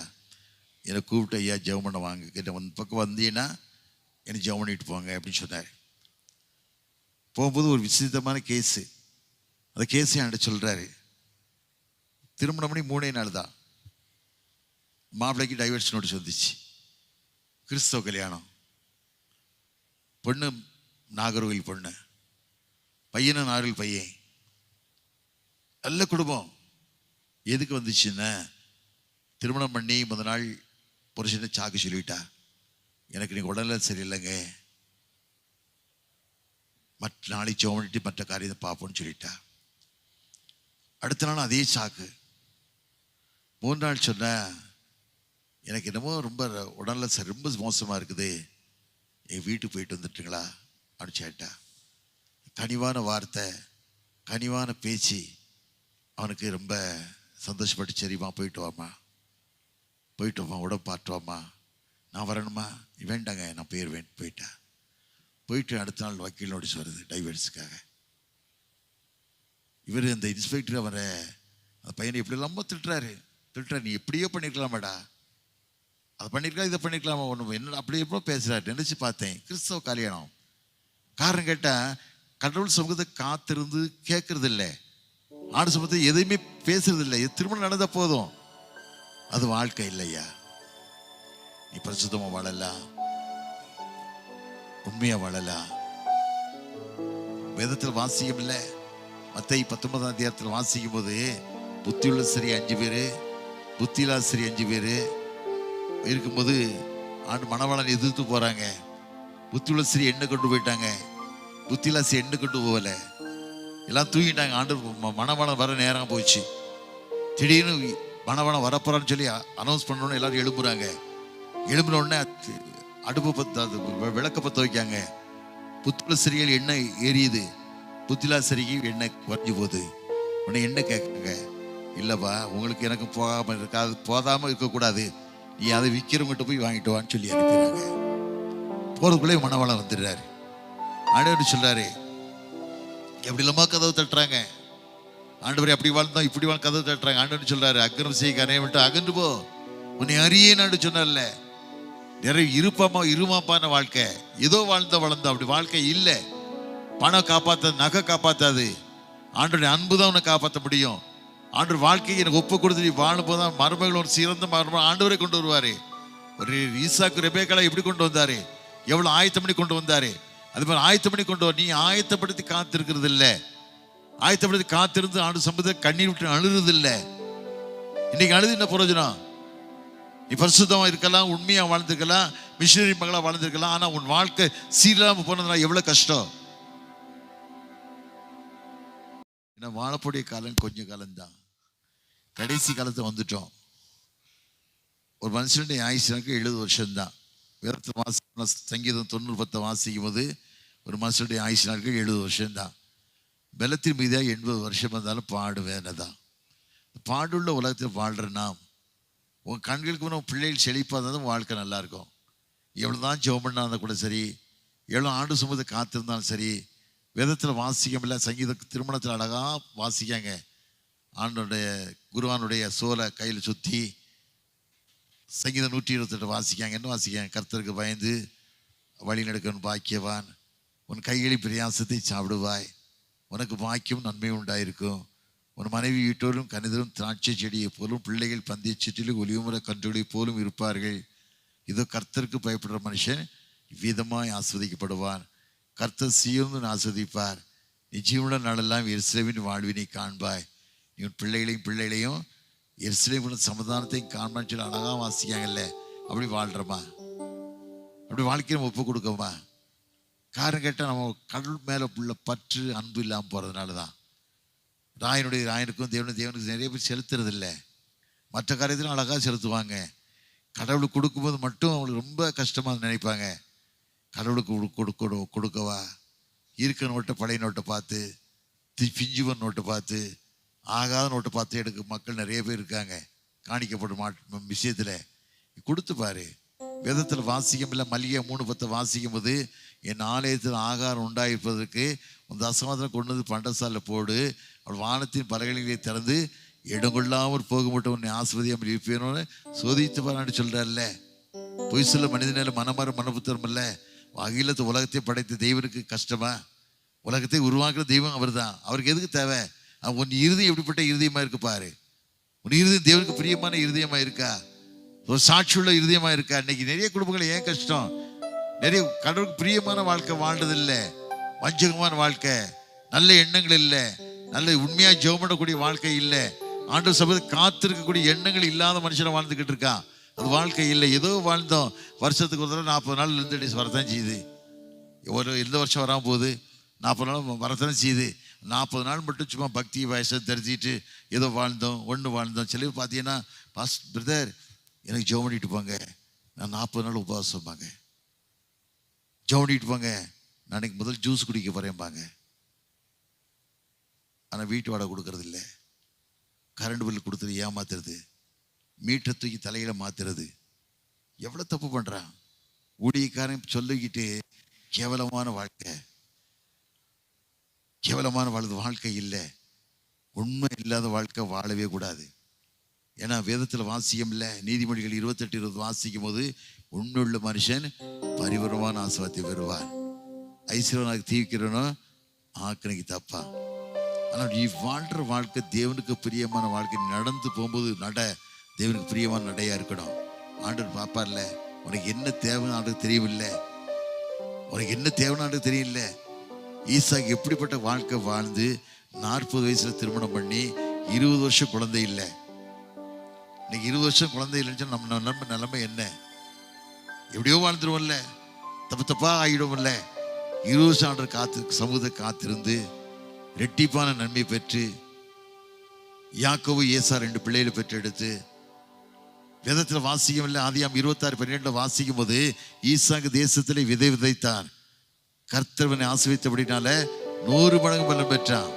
என்னை கூப்பிட்டு, ஐயா ஜெபம் பண்ண வாங்க கேட்டேன். பக்கம் வந்தீங்கன்னா எனக்கு ஜெபம் பண்ணிட்டு போங்க அப்படின்னு சொன்னார். போகும்போது ஒரு விசித்தமான கேஸு. அந்த கேஸை என்கிட்ட சொல்கிறாரு. திருமணம் பண்ணி 3 நாள் தான் மாப்பிள்ளைக்கு டைவர்ஸ் நோட்டீஸ் வந்துச்சு. கிறிஸ்தவ கல்யாணம், பொண்ணு நாகர்கோவில் பொண்ணு, பையனும் நாகர்கோவில் பையன், நல்ல குடும்பம். எதுக்கு வந்துச்சுன்னா, திருமணம் பண்ணி முதல் நாள் ஒரு சின்ன சாக்கு சொல்லிட்டா, எனக்கு நீங்கள் உடல்நிலை சரியில்லைங்க, மற்ற நாளைக்கு ஜெபம் பண்ணிட்டு மற்ற காரியத்தை பார்ப்போன்னு சொல்லிட்டா. அடுத்த நாள் அதே சாக்கு. 3 நாள் சொன்ன, எனக்கு என்னமோ ரொம்ப உடல்நிலை சரி ரொம்ப மோசமாக இருக்குது, என் வீட்டுக்கு போயிட்டு வந்துட்டுங்களா அப்படின்னு கேட்டா. கனிவான வார்த்தை, கனிவான பேச்சு அவனுக்கு ரொம்ப சந்தோஷப்பட்டு, சரிம்மா போயிட்டு வாம்மா, போயிட்டு வாம்மா, உடம்பு பார்த்து வாம்மா, நான் வரணுமா, வேண்டாங்க நான் போயிடுவேன். போயிட்டா. போயிட்டு அடுத்த நாள் வக்கீல் நோட்டீஸ் வருது டைவர்ஸுக்காக. இவர் அந்த இன்ஸ்பெக்டர் அவரை அந்த பையனை எப்படி இல்லாமல் திட்டுறாரு. நீ எப்படியோ பண்ணியிருக்கலாமாடா, அதை பண்ணியிருக்கலாம், இதை பண்ணியிருக்கலாமா, ஒன்று என்ன அப்படி எப்போ பேசுகிறாரு. நினச்சி பார்த்தேன். கிறிஸ்தவ கல்யாணம். காரணம் கேட்டால் கடவுள் சமூகத்தை காத்திருந்து கேட்கறது இல்லை, ஆடு சமூகத்தை எதையுமே பேசுறது இல்லை. திருமணம் நடந்த போதும், அது வாழ்க்கை இல்லையா. நீ பரிசுத்தமாக வாழலாம், உண்மையாக வாழலாம். வேதத்தில் வாசிக்கும் இல்லை, மத்தேயு 19ஆம் அதிகாரத்தில் வாசிக்கும் போது புத்தியுள்ள சரி 5 பேர், புத்தியில்லா சரி 5 பேர் இருக்கும்போது ஆண்டு மணவாளன் எதிர்த்து போகிறாங்க. புத்தியுள்ள சரி எண்ணெய் கொண்டு போயிட்டாங்க, புத்தியில்லா சரி எண்ணெய் கொண்டு போகல, எல்லாம் தூங்கிட்டாங்க. ஆண்டு மணவாளன் வர நேரம் போச்சு. திடீர்னு மணவாளன் வரப்போறான்னு சொல்லி அனௌன்ஸ் பண்ணோன்னு எல்லாரும் எழுப்புறாங்க. எழுப்பின உடனே அடுப்பு விளக்க பற்ற வைக்காங்க. புத்தியுள்ள சரிகள் எண்ணெய் ஏறியுது, புத்திலா சரிக்கு எண்ணெய் குறைஞ்சி போகுது. உடனே எண்ணெய் கேட்குங்க, இல்லைப்பா உங்களுக்கு எனக்கு போகாமல் இருக்காது, போதாமல் இருக்கக்கூடாது, நீ அதை விற்கிறவங்கிட்ட போய் வாங்கிட்டு வான்னு சொல்லி அனுப்பிடுறாங்க. போகிறதுக்குள்ளே மணவாளன் வந்துடுறாரு. ஆண்டவர் சொல்றாரு, எப்படி இல்லாமல் கதவு தட்டுறாங்க. ஆண்டவரே அப்படி வாழ்ந்தோம் இப்படி வாழ் கதை தட்டுறாங்க. ஆண்டவர் சொல்றாரு, அக்கிரம் செய்ய கரையை விட்டு அகன்று போ, உன்னை அறியேன்னு சொன்னார்ல. நிறைய இருமாப்பான வாழ்க்கை, ஏதோ வளர்ந்தோம். அப்படி வாழ்க்கை இல்லை. பணம் காப்பாத்தாது, நகை காப்பாத்தாது. ஆண்டவருடைய அன்பு தான் உன்னை காப்பாற்ற முடியும். ஆண்டவர் வாழ்க்கையை எனக்கு ஒப்பு கொடுத்து நீ வாழும் போதுதான் மருமகள் ஒரு சிறந்த மருமகள் ஆண்டவரை கொண்டு வருவாரு. ஒரு ஈசாக்கு ரெபேக்காளை எப்படி கொண்டு வந்தாரு, எவ்வளவு ஆயத்தம் பண்ணி கொண்டு வந்தாரு. அது மாதிரி ஆயத்தம் பண்ணி கொண்டு வர, நீ ஆயத்தப்படுத்தி காத்திருக்கிறது இல்லை. ஆயத்தப்படுத்தி காத்திருந்து ஆண்டு சம்பந்தத்தை கண்ணீர் விட்டு அழுறது இல்லை. இன்னைக்கு அழுது என்ன பிரயோஜனம்? நீ பரிசுத்தமா இருக்கலாம், உண்மையா வாழ்ந்துருக்கலாம், மிஷினரி மகளா வாழ்ந்துருக்கலாம். ஆனா உன் வாழ்க்கை சீராம போனதுனா எவ்வளவு கஷ்டம். ஏன்னா வாழக்கூடிய காலம் கொஞ்ச காலம்தான். கடைசி காலத்தை வந்துட்டோம். ஒரு மனுஷனுடைய ஆயுஷனுக்கு 70 வருஷம்தான். வேதத்தில் சங்கீதம் 90:10 வாசிக்கும் போது ஒரு மனுஷனுடைய ஆயுஷ் நாட்கள் 70 வருஷம்தான். பலத்தின் மீதியாக 80 வருஷம் இருந்தாலும் பாடுவேன் தான். பாடுள்ள உலகத்தில் வாழ்கிற நாம், உன் கண்களுக்கு முன்னே பிள்ளைகள் செழிப்பாக இருந்தாலும் வாழ்க்கை நல்லா இருக்கும். எவ்வளோ தான் ஜெபம் பண்ணா இருந்தால் கூட சரி, எவ்வளோ ஆண்டு சுமந்து காத்திருந்தாலும் சரி, வேதத்தில் வாசிக்கம் இல்லை. சங்கீத திருமணத்தில் அழகாக வாசிக்காங்க. ஆண்டோடைய குருவானுடைய சோலை கையில் சுற்றி சங்கீதம் 128 வாசிக்காங்க. என்ன வாசிக்காங்க? கர்த்தருக்கு பயந்து வழி நடக்கவன் பாக்கியவான், உன் கைகளில் பிரயாசத்தை சாப்பிடுவாய், உனக்கு பாக்கியம் நன்மை உண்டாயிருக்கும். உன் மனைவி வீட்டோரும் கனிதரும் திராட்சை செடியை போலும், பிள்ளைகள் பந்திய சுற்றிலும் ஒளிவுமுறை கன்றுகளை போலும் இருப்பார்கள். இதோ கர்த்தருக்கு பயப்படுற மனுஷன் இவ்விதமாய் ஆஸ்வதிக்கப்படுவான். கர்த்தர் சீர்ந்து ஆஸ்வதிப்பார். நீ ஜீவன நாளெல்லாம் எருசலேமின் வாழ்வினை காண்பாய். நீ உன் பிள்ளைகளையும் எருசலேமின் சமாதானத்தையும் காண்பான்னு சொல்லி அழகாக வாசிக்காங்கல்ல. அப்படி வாழ்கிறோமா? அப்படி வாழ்க்கையை நம்ம ஒப்பு கொடுக்கோமா? காரணம் கேட்டால் நம்ம கடவுள் மேலே உள்ள பற்று அன்பு இல்லாமல் போகிறதுனால தான். ராயனுக்கும் தேவனுக்கு நிறைய பேர் செலுத்துறது இல்லை. மற்ற காரியத்திலும் அழகாக செலுத்துவாங்க. கடவுளுக்கு கொடுக்கும்போது மட்டும் அவங்களுக்கு ரொம்ப கஷ்டமாக நினைப்பாங்க. கடவுளுக்கு கொடுக்கவா? இருக்க நோட்டை பழைய நோட்டை பார்த்து, பிஞ்சுவன் நோட்டை பார்த்து, ஆகாத நோட்டை பார்த்து எடுக்க மக்கள் நிறைய பேர் இருக்காங்க. காணிக்கப்படும் விஷயத்தில் கொடுத்து பாரு. வேதத்தில் வாசிக்கும் இல்லை. மல்லிகை 3:10 வாசிக்கும் போது, என் ஆலயத்தில் ஆகாரம் உண்டாயிருப்பதற்கு உன் தசமாதனை கொண்டு வந்து பண்டசாலில் போடு, அவள் வானத்தின் பலகைகளை திறந்து இடங்கொள்ளாமல் போக மட்டும் உன்னை ஆசிர்வதியாமல் இருப்பேனோன்னு சோதித்து பாரான்னு சொல்கிறார்ல. பொய் சொல்ல மனிதனால மனபுத்திரம் இல்லை. அகிலத்து உலகத்தை படைத்த தெய்வனுக்கு கஷ்டமா? உலகத்தை உருவாக்குற தெய்வம் அவர் தான். அவருக்கு எதுக்கு தேவை? உன் இருதயம் எப்படிப்பட்ட இருதயமா இருக்கு பாரு. உன் இருதயம் தேவனுக்கு பிரியமான இருதயமா இருக்கா? ஒரு சாட்சியுள்ள இருதயமா இருக்கா? இன்னைக்கு நிறைய குடும்பங்கள் ஏன் கஷ்டம்? நிறைய கடவுளுக்கு பிரியமான வாழ்க்கை வாழ்றதில்லை. வஞ்சகமான வாழ்க்கை, நல்ல எண்ணங்கள் இல்லை, நல்ல உண்மையா ஜெபம் பண்ணக்கூடிய வாழ்க்கை இல்லை. ஆண்டவர் சபை காத்திருக்கக்கூடிய எண்ணங்கள் இல்லாத மனுஷனை வாழ்ந்துக்கிட்டு இருக்கான். அது வாழ்க்கை இல்லை. ஏதோ வாழ்ந்தோம். வருஷத்துக்கு ஒரு தடவை 40 நாள் இருந்து வரத்தான் செய்யுது. எந்த வருஷம் வராமல் போகுது? 40 நாள் வரத்தானே செய்யுது. 40 நாள் மட்டும் சும்மா பக்தி வயசை தெரிஞ்சிட்டு ஏதோ வாழ்ந்தோம். சில பேர் பார்த்தீங்கன்னா, பிரதர் எனக்கு ஜெபம் பண்ணிட்டு போங்க, நான் 40 நாள் உபவாசம்பாங்க. ஜெபம் பண்ணிட்டு போங்க, நாளைக்கு முதல் ஜூஸ் குடிக்க போகிறேன்பாங்க. ஆனால் வீட்டு வாடகை கொடுக்கறது இல்லை, கரண்ட் பில் கொடுத்துட்டு ஏமாத்துறது, மீட்டரை தூக்கி தலையில மாத்துறது. எவ்வளோ தப்பு பண்ணுறான் ஊழியக்காரன் சொல்லிக்கிட்டு. கேவலமான வாழ்க்கை இல்லை. உண்மை இல்லாத வாழ்க்கை வாழவே கூடாது. ஏன்னா வேதத்தில் வாசியம் இல்லை. நீதிமொழிகள் 28:20 வாசிக்கும் போது, உண்மையுள்ள மனுஷன் பரிபூரணமான ஆசீர்வாதத்தை பெறுவார், ஐஸ்வர்யனாக தீவிக்கிறனோ ஆக்கணைக்கு தப்பா. ஆனால் நீ வாழ்ற வாழ்க்கை தேவனுக்கு பிரியமான வாழ்க்கை. நடந்து போகும்போது தேவனுக்கு பிரியமான நடையா இருக்கணும். ஆண்டவர் பார்ப்பார்ல, உனக்கு என்ன தேவைன்னு ஆண்டுக்கு தெரியவில்லை, உனக்கு என்ன தேவைன்னு ஆண்டுக்கு தெரியல. ஈசாக்கு எப்படிப்பட்ட வாழ்க்கை வாழ்ந்து 40 வயசுல திருமணம் பண்ணி 20 வருஷம் குழந்தை இல்லை. இன்னைக்கு 20 வருஷம் குழந்தை இல்லைன்னு நம்ம நிலைமை என்ன? எப்படியோ வாழ்ந்துருவோம்ல, தப்பா ஆகிடுவோம்ல. 20 வருஷம் ஆண்டு சமூகத்தை காத்திருந்து ரெட்டிப்பான நன்மை பெற்று, யாக்கோபு ஏசா 2 பிள்ளைகளை பெற்று எடுத்து, வேதத்தில் வாசிக்கும் இல்லை. ஆதியாம் 26:12 வாசிக்கும் போது, ஈசாக்கு தேசத்திலே விதை விதைத்தான், கர்த்தர்வனை ஆசீர்வதித்தபடினால 100 மடங்கு பலன் பெற்றான்.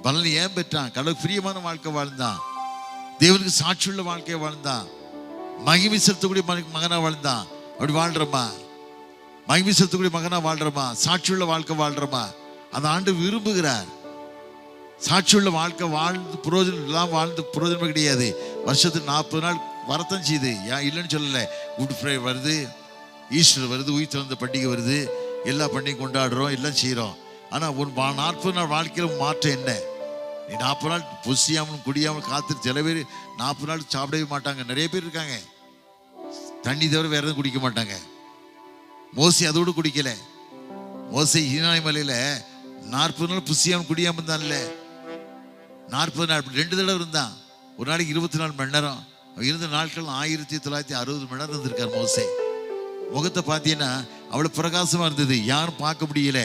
பலன் ஏன் பெற்றான்? கடவுளுக்கு பிரியமான வாழ்க்கை வாழ்ந்தான், தேவனுக்கு சாட்சியுள்ள வாழ்க்கையை வாழ்ந்தான், மகிமை செலுத்தக்கூடிய மகனா வாழ்ந்தான். அப்படி வாழ்றோமா? மகிமை செலுத்தக்கூடிய மகனா வாழ்றோமா? சாட்சியுள்ள வாழ்க்கை வாழ்றோமா? அந்த ஆண்டு விரும்புகிறார். சாட்சியுள்ள வாழ்க்கை வாழ்ந்து புரோஜனம் எல்லாம் வாழ்ந்து புரோஜனமே கிடையாது. வருஷத்துக்கு 40 நாள் வரத்தான் செய்யுது, ஏன் இல்லைன்னு சொல்லலை. குட் ஃப்ரைடே வருது, ஈஸ்டர் வருது, உயிர் திறந்த பண்டிகை வருது, எல்லா பண்டிகையும் கொண்டாடுறோம், எல்லாம் செய்கிறோம். ஆனால் ஒரு 40 நாள் வாழ்க்கையில் மாற்றம் என்ன? நீ 40 நாள் புசியாமல் குடியாமல் காத்து சில பேர் 40 நாள் சாப்பிடவே மாட்டாங்க. நிறைய பேர் இருக்காங்க, தண்ணி தவிர வேற எதுவும் குடிக்க மாட்டாங்க. மோசே அதோடு குடிக்கல. மோசே சீனாய் மலையில 40 நாள் புசியாமல் குடியாமல் இருந்தான்ல. 40 நாள் 2 தடவை இருந்தான். ஒரு நாளைக்கு 24 மணி நேரம். இருந்த நாட்கள் 1960 மணி நேரம் இருந்திருக்கார் மோசே. முகத்தை பார்த்தீங்கன்னா அவ்வளவு பிரகாசமா இருந்தது, யாரும் பார்க்க முடியல.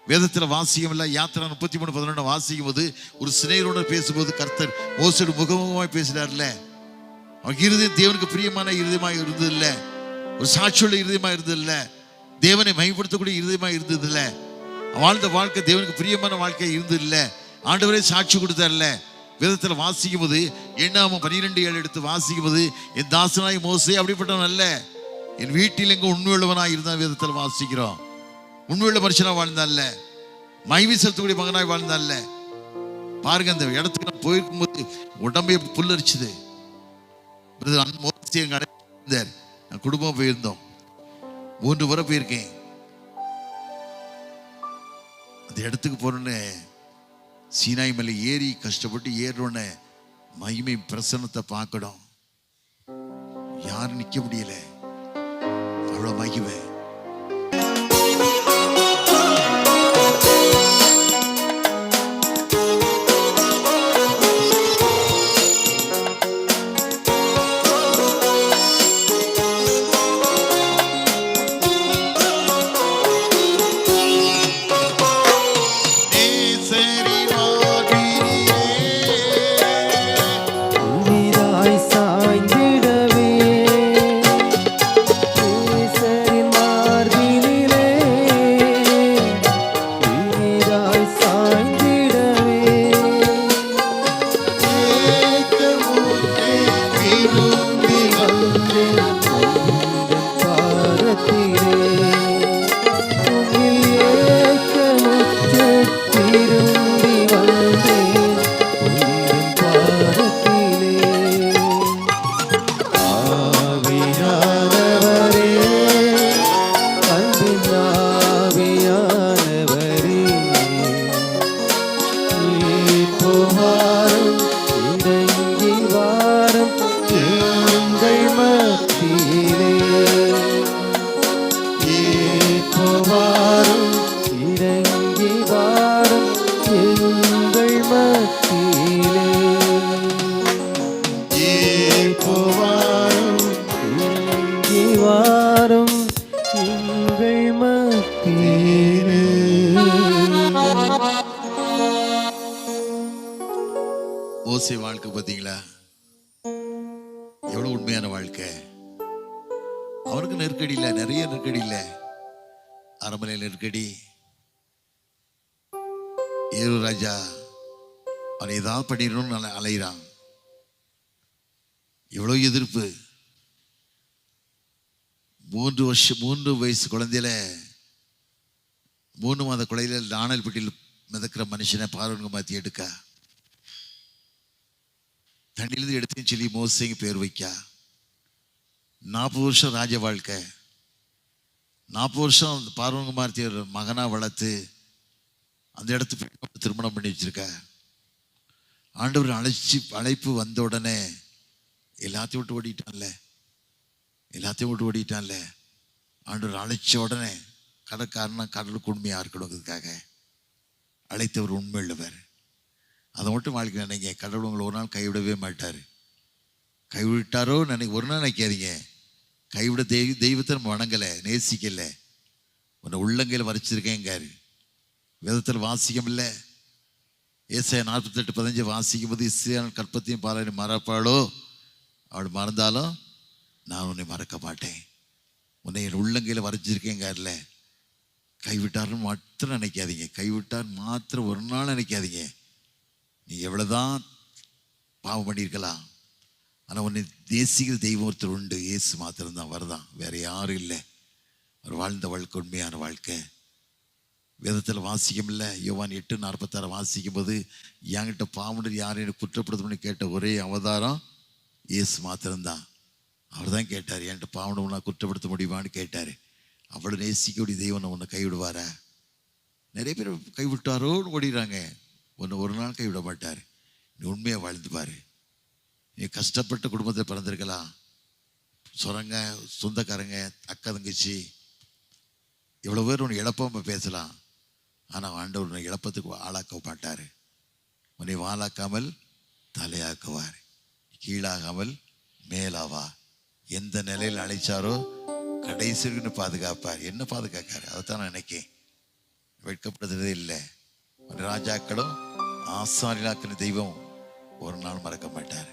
வேதத்தில் வாசிக்கும் இல்லை, யாத்திரா 33:11 வாசிக்கும் போது ஒரு சிநேகரோட பேசும்போது கர்த்தர் மோசோடு முகமுகமாய் பேசினார்ல. அவன் இருதயம் தேவனுக்கு பிரியமான இருதயமாக இருந்தது இல்லை, ஒரு சாட்சியுள்ள இருதயமாக இருந்தது இல்லை, தேவனை மையப்படுத்தக்கூடிய இருதயமாக இருந்தது இல்லை. வாழ்ந்த வாழ்க்கை தேவனுக்கு பிரியமான வாழ்க்கை இருந்தது இல்லை. ஆண்டவரே சாட்சி கொடுத்தார்ல. வேதத்தில் வாசிக்கும் போது எண்ணாம 12:7 எடுத்து வாசிக்கும் போது என் தாசனாய் மோசே அப்படிப்பட்டவன் அல்ல, என் வீட்டில் எங்க உண்மையுள்ளவனாய் இருந்தான். வேதத்தில் வாசிக்கிறோம். உண்மையுள்ள மனுஷனா வாழ்ந்தான்ல, மகிமை செலுத்தக்கூடிய மகனாய் வாழ்ந்தான்ல. பாருங்க, அந்த இடத்துக்கு நான் போயிருக்கும் போது உடம்பே புல்லரிச்சுது. நான் குடும்பம் போயிருந்தோம், 3 முறை போயிருக்கேன். அந்த இடத்துக்கு போறோன்னு சீனாய் மலை ஏறி கஷ்டப்பட்டு ஏறோன்னு மகிமை பிரசன்னத்தை பார்க்கணும், யாரும் நிக்க முடியல, அவ்வளவு மகிமை. மோசே வாழ்க்கை பார்த்தீங்களா, எவ்வளவு உண்மையான வாழ்க்கை. அவனுக்கு நெருக்கடி இல்லை, நிறைய நெருக்கடி இல்லை. அரண்மனை நெருக்கடி, ஏறு ராஜா அவனை ஏதாவது பண்ணிடணும்னு அலைகிறான். எவ்வளவு எதிர்ப்பு. 3 வயசு குழந்தையில 3 மாத குழந்தையில நாணல் பெட்டியில் மிதக்கிற மனுஷனை பார்வனுக்கு மாற்றி எடுக்க, தண்ணியிலிருந்து எடுத்துன்னு சொல்லி மோசேக்கு பேர் வைக்க. 40 வருஷம் ராஜ வாழ்க்கை, 40 வருஷம் பார்வன்குமார்த்தி மகனா வளர்த்து அந்த இடத்துக்கு திருமணம் பண்ணி வச்சிருக்க. ஆண்டவர் அழைப்பு வந்த உடனே எல்லாத்தையும் விட்டு ஓடிட்டான்ல. ஆண்டவர் அழைச்ச உடனே கடற்காரனா கடலுக்கு உண்மையாக இருக்கணுங்கிறதுக்காக அழைத்தவர் உண்மை உள்ளவர். அதை மட்டும் வாழ்க்கை நினைங்க, கடவுள் உங்களை ஒரு நாள் கைவிடவே மாட்டார். கைவிட்டாரோ ஒரு நாள் நினைக்காதீங்க. கைவிட தெய்வத்தை நம்ம வணங்கலை, நேசிக்கலை, உன்னை உள்ளங்கையில் வரைச்சிருக்கேங்காரு. வேதத்தில் வாசிக்கம் இல்லை. ஏசாயா 48:15 வாசிக்கும் போது இஸ்ரவேல் கற்பத்தையும் பாலனை மறப்பாளோ, அவள் மறந்தாலும் நான் உன்னை மறக்க மாட்டேன், உன்னை என் உள்ளங்கையில் வரைச்சிருக்கேங்காருல. கைவிட்டாருன்னு மாத்திரம் நினைக்காதீங்க, கைவிட்டார் மாத்திரம் ஒரு நாள் நினைக்காதீங்க. நீ எவ்வளவுதான் பாவம் பண்ணியிருக்கலாம், ஆனால் உன்னை நேசிக்கிற தெய்வம் ஒருத்தர் உண்டு, இயேசு மாத்திரம்தான் வருதான், வேற யாரும் இல்லை. அவர் வாழ்ந்த வாழ்க்கை உண்மையான வாழ்க்கை. வேதத்தில் வாசிக்கும்ல, யோவான் 8:46 வாசிக்கும் போது, என்கிட்ட பாவம் யாரையும் குற்றப்படுத்தணும்னு கேட்ட ஒரே அவதாரம் இயேசு மாத்திரம்தான். அவர் தான் கேட்டார், என்கிட்ட பாவம் நான் குற்றப்படுத்த முடியுமான்னு கேட்டார். அவ்வளோ நேசிக்கக்கூடிய தெய்வம் உன்னை கைவிடுவாரா? நிறைய பேர் கைவிட்டாரோன்னு ஓடிடுறாங்க. உன்னை ஒரு நாள் கைவிட மாட்டார். நீ உண்மையாக வாழ்ந்து பாரு. நீ கஷ்டப்பட்ட குடும்பத்தில் பிறந்திருக்கலாம், சொரங்க சொந்தக்காரங்க அக்கா தங்கச்சி எவ்வளோ பேர் உன்னை இழப்பாம பேசலாம். ஆனால் ஆண்டவர் உன்னை இழப்பத்துக்கு ஆளாக்க மாட்டார். உன்னை வாளாக்காமல் தலையாக்குவார், கீழாகாமல் மேலாவா. எந்த நிலையில் அழைச்சாரோ கடைசின்னு பாதுகாப்பார். என்ன பாதுகாக்காரு? அதைத்தான் நான் நினைக்கேன். வெட்கப்படுத்துறதே இல்லை. ராஜாக்களும் ஆசாரியனாக்கின தெய்வம் ஒரு நாள் மறக்க மாட்டார்,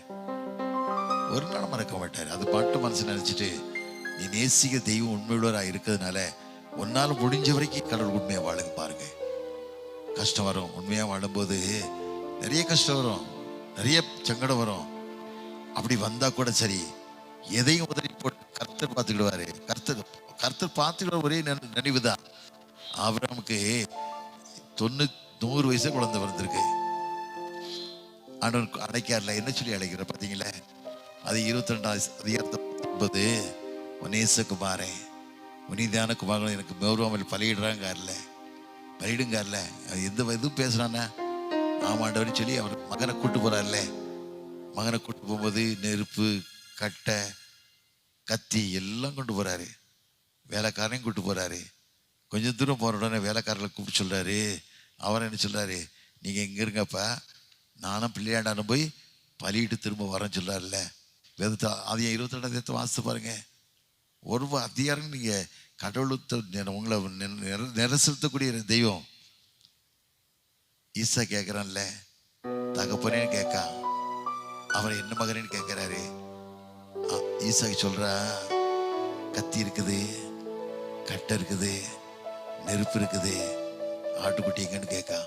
ஒரு நாள் மறக்க மாட்டார். அது பாட்டு மனசு நினைச்சிட்டு நீ நேசிக்க தெய்வம் உண்மையுள்ளவராக இருக்கிறதுனால ஒன்னால் முடிஞ்ச வரைக்கும் கடவுள் உண்மையாக வாழுங்க பாருங்க. கஷ்டம் வரும், உண்மையாக வாழும்போது நிறைய கஷ்டம் வரும், நிறைய சங்கடம் வரும். அப்படி வந்தா கூட சரி, எதையும் உதறி போட்டு கர்த்தர் பார்த்துக்கிடுவாரு. கர்த்தர் பார்த்துக்கிற ஒரே நினைவு தான். ஆபிரகாமுக்கு 100 வயசு குழந்தை பிறந்திருக்கு. ஆண்டவனுக்கு அழைக்கார்ல, என்ன சொல்லி அழைக்கிற பார்த்தீங்களா? அது 22 நேசகுமாரே உனிதான குமாரன் எனக்கு கௌரவம் பலியிடுறாங்கல்ல, பலியிடுங்கார்ல. எந்த இதுவும் பேசுறானா? ஆமாண்டவன்னு சொல்லி அவர் மகனை கூட்டு போறார்ல. மகனை கூட்டு போகும்போது நெருப்பு, கட்டை, கத்தி எல்லாம் கொண்டு போறாரு. வேலைக்காரனையும் கூட்டு போறாரு. கொஞ்சம் தூரம் போன உடனே வேலைக்காரர்களை கூப்பிட்டு சொல்றாரு. அவர் என்ன சொல்றாரு? நீங்க எங்க இருங்கப்பா, நானும் பிள்ளையாண்டான போய் பலியிட்டு திரும்ப வரேன்னு சொல்றாருல்ல. வேதத்தை அதிகம் 22 வாசித்து பாருங்க. ஒரு அதிகாரம் நீங்க கடவுளுக்கு உங்களை நிரசெலுத்தக்கூடிய தெய்வம். ஈசா கேட்கிறான்ல, தகப்பனேன்னு கேட்கா, அவரை என்ன மகனேன்னு கேட்கிறாரு. ஈசாக்கு சொல்றா, கத்தி இருக்குது, கட்டை இருக்குது, நெருப்பு இருக்குது, ஆட்டுக்குட்டி எங்கன்னு கேட்கா,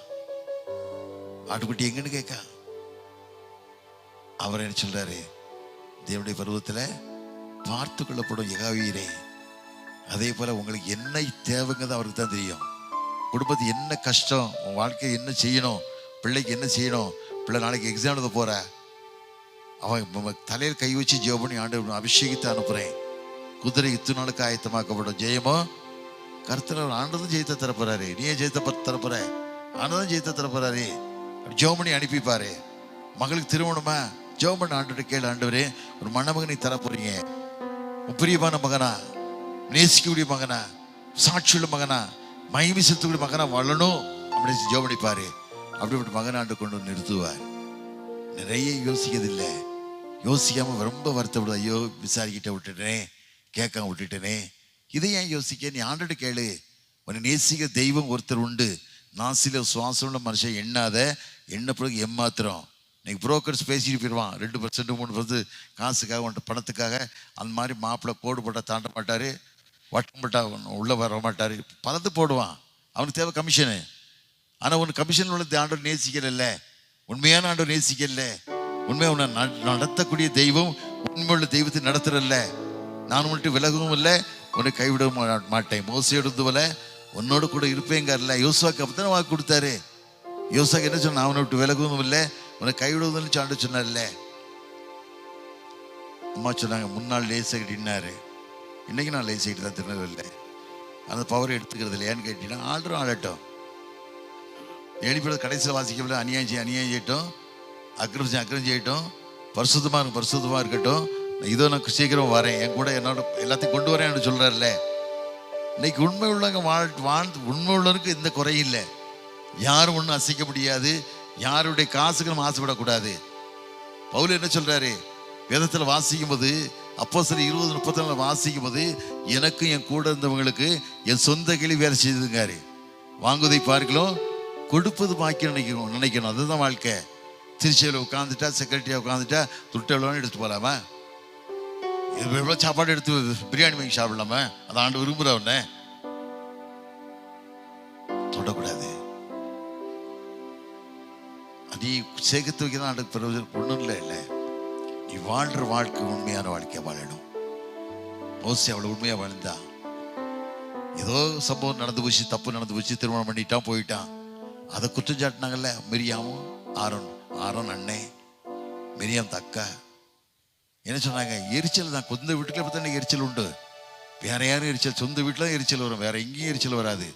ஆட்டுக்குட்டி எங்கன்னு கேட்கா. அவர் என்ன சொல்றாரு? தேவனுடைய பருவத்தில் பார்த்து கொள்ளப்படும் யெகோவாவே, அதே போல உங்களுக்கு என்ன தேவைங்கிறது அவருக்கு தான் தெரியும். குடும்பத்துக்கு என்ன கஷ்டம், உன் வாழ்க்கை என்ன செய்யணும், பிள்ளைக்கு என்ன செய்யணும், பிள்ளை நாளைக்கு எக்ஸாம் எழுத போற, அவன் தலையில் கை வச்சு ஜெபம் பண்ணி ஆண்டவர் அபிஷேகித்து அனுப்புறேன். குதிரை இத்தனாளுக்கு ஆயத்தமாக்கப்படும், ஜெயமோ கர்த்தர் ஆண்டதும் ஜெயத்தை தரப்போறாரு. நீயே ஜெயத்தை தரப்போற, ஆண்டதும் ஜெயத்தை தரப்போறாரு. ஜெபம் பண்ணி அனுப்பிப்பாரு. மகளுக்கு திருமணமா, ஜெபம் பண்ண ஆண்டவரை கேளு, ஆண்டவரே ஒரு மணமகனை தரப்போறீங்க, பிரியமான மகனா, நேசிக்கக்கூடிய மகனா, சாட்சியுள்ள மகனா, மகிமை செலுத்தக்கூடிய மகனா வளரணும் அப்படின்னு ஜெபம் பண்ணிப்பாரு. அப்படிப்பட்ட மகனை ஆண்டு கொண்டு நிறுத்துவார். நிறைய யோசிக்கிறதில்லை. யோசிக்காம ரொம்ப வருத்தப்படுது. ஐயோ விசாரிக்கிட்ட விட்டுட்டேனே, கேட்காம விட்டுட்டேனே. இதை ஏன் யோசிக்க? நீ ஆண்டோட கேளு. உன்னை நேசிக்க தெய்வம் ஒருத்தர் உண்டு. நாசில சுவாசம் உள்ள மனுஷன் எண்ணாத, எண்ண பிறகு ஏமாத்திரம். இன்னைக்கு புரோக்கர்ஸ் பேசிட்டு போயிடுவான். 2% 3% காசுக்காக, உன்ட்ட பணத்துக்காக. அந்த மாதிரி மாப்பிள்ளை கோடு போட்டால் தாண்ட மாட்டார், வட்டம் போட்டால் உள்ளே வர மாட்டார், பணத்து போடுவான். அவனுக்கு தேவை கமிஷனு. ஆனால் உனக்கு கமிஷன் உள்ள ஆண்டவர் நேசிக்கல, உண்மையான ஆண்டவர் நேசிக்கல. உண்மையாக உன்னை நடத்தக்கூடிய தெய்வம் உண்மையுள்ள தெய்வத்தை நடத்துறல்ல. நான் உன்ட்டு விலகவும் இல்லை, உன்னை கைவிடவும் மாட்டேன். மோசையோடு போல உன்னோடு கூட இருப்பேங்கார்ல. யோசுவாக்கு அப்பதானே வாக்கு கொடுத்தாரு. யோசுவாக்கு என்ன சொன்ன? அவனை விட்டு விலகவும் இல்லை, உன்னை கைவிடுவதுன்னு சாண்டு சொன்னார்ல. அம்மா சொன்னாங்க, முன்னாள் லேசாகிட்டின்னாரு. இன்னைக்கு நான் லேசாகிட்டு தான் திருநெல்வேலியில. அந்த பவரை எடுத்துக்கிறது இல்லை. ஏன்னு கேட்டீங்கன்னா, ஆள்றோம் ஆளட்டும். எழுப்பிடுறது கடைசியில் வாசிக்கவில்லை. அநியாயம் செய்யட்டும், அக்கிரம் செய்யட்டும், பரிசுத்தமாக இருக்கட்டும். இதோ நான் சீக்கிரம் வரேன், என் கூட என்னோட எல்லாத்தையும் கொண்டு வரேன் சொல்றாருல்ல. இன்னைக்கு உண்மை உள்ளவங்க உண்மை உள்ளவருக்கு எந்த குறையும் இல்லை. யாரும் ஒன்றும் அசைக்க முடியாது. யாருடைய காசுக்கு நம்ம ஆசைப்படக்கூடாது. பவுல் என்ன சொல்றாரு? வேதத்தில் வாசிக்கும் போது, அப்போஸ்தலர் 20:34 வாசிக்கும் போது, எனக்கும் என் கூட இருந்தவங்களுக்கு என் சொந்த கிளி வேலை செய்துங்காரு. வாங்குவதை பார்க்கலாம், கொடுப்பது பாக்கி நினைக்கணும். அதுதான் வாழ்க்கை. திருச்சியில் உட்காந்துட்டா, செக்ரட்டரியா உட்காந்துட்டா, துட்டு எவ்வளோன்னு எடுத்து போகலாமா? எவ்வளோ சாப்பாடு எடுத்து பிரியாணி வாங்கி சாப்பிடலாமா? அதை ஆண்டு விரும்புகிறவன தொடக்கூடாது. நீ சேர்த்து வைக்க தான் ஆண்டுக்கு பிறகு ஒன்றும் இல்லை. நீ வாழ்ற வாழ்க்கை உண்மையான வாழ்க்கையை வாழணும். மோசே அவ்வளோ உண்மையாக வாழ்ந்தா. ஏதோ சம்பவம் நடந்து போச்சு, தப்பு நடந்து போச்சு, திருமணம் பண்ணிட்டான், போயிட்டான். அதை குற்றம் சாட்டினாங்கல்ல மிரியாமும் ஆரோன் அண்ணே, மிரியாம் தக்கா என்ன சொன்னாங்க? எரிச்சல் தான். சொந்த வீட்டுக்குள்ள பார்த்தா எரிச்சல் உண்டு. வேற யாரும் எரிச்சல், சொந்த வீட்டில் தான் எரிச்சல் வரும், வேற எங்கேயும் எரிச்சல் வராது.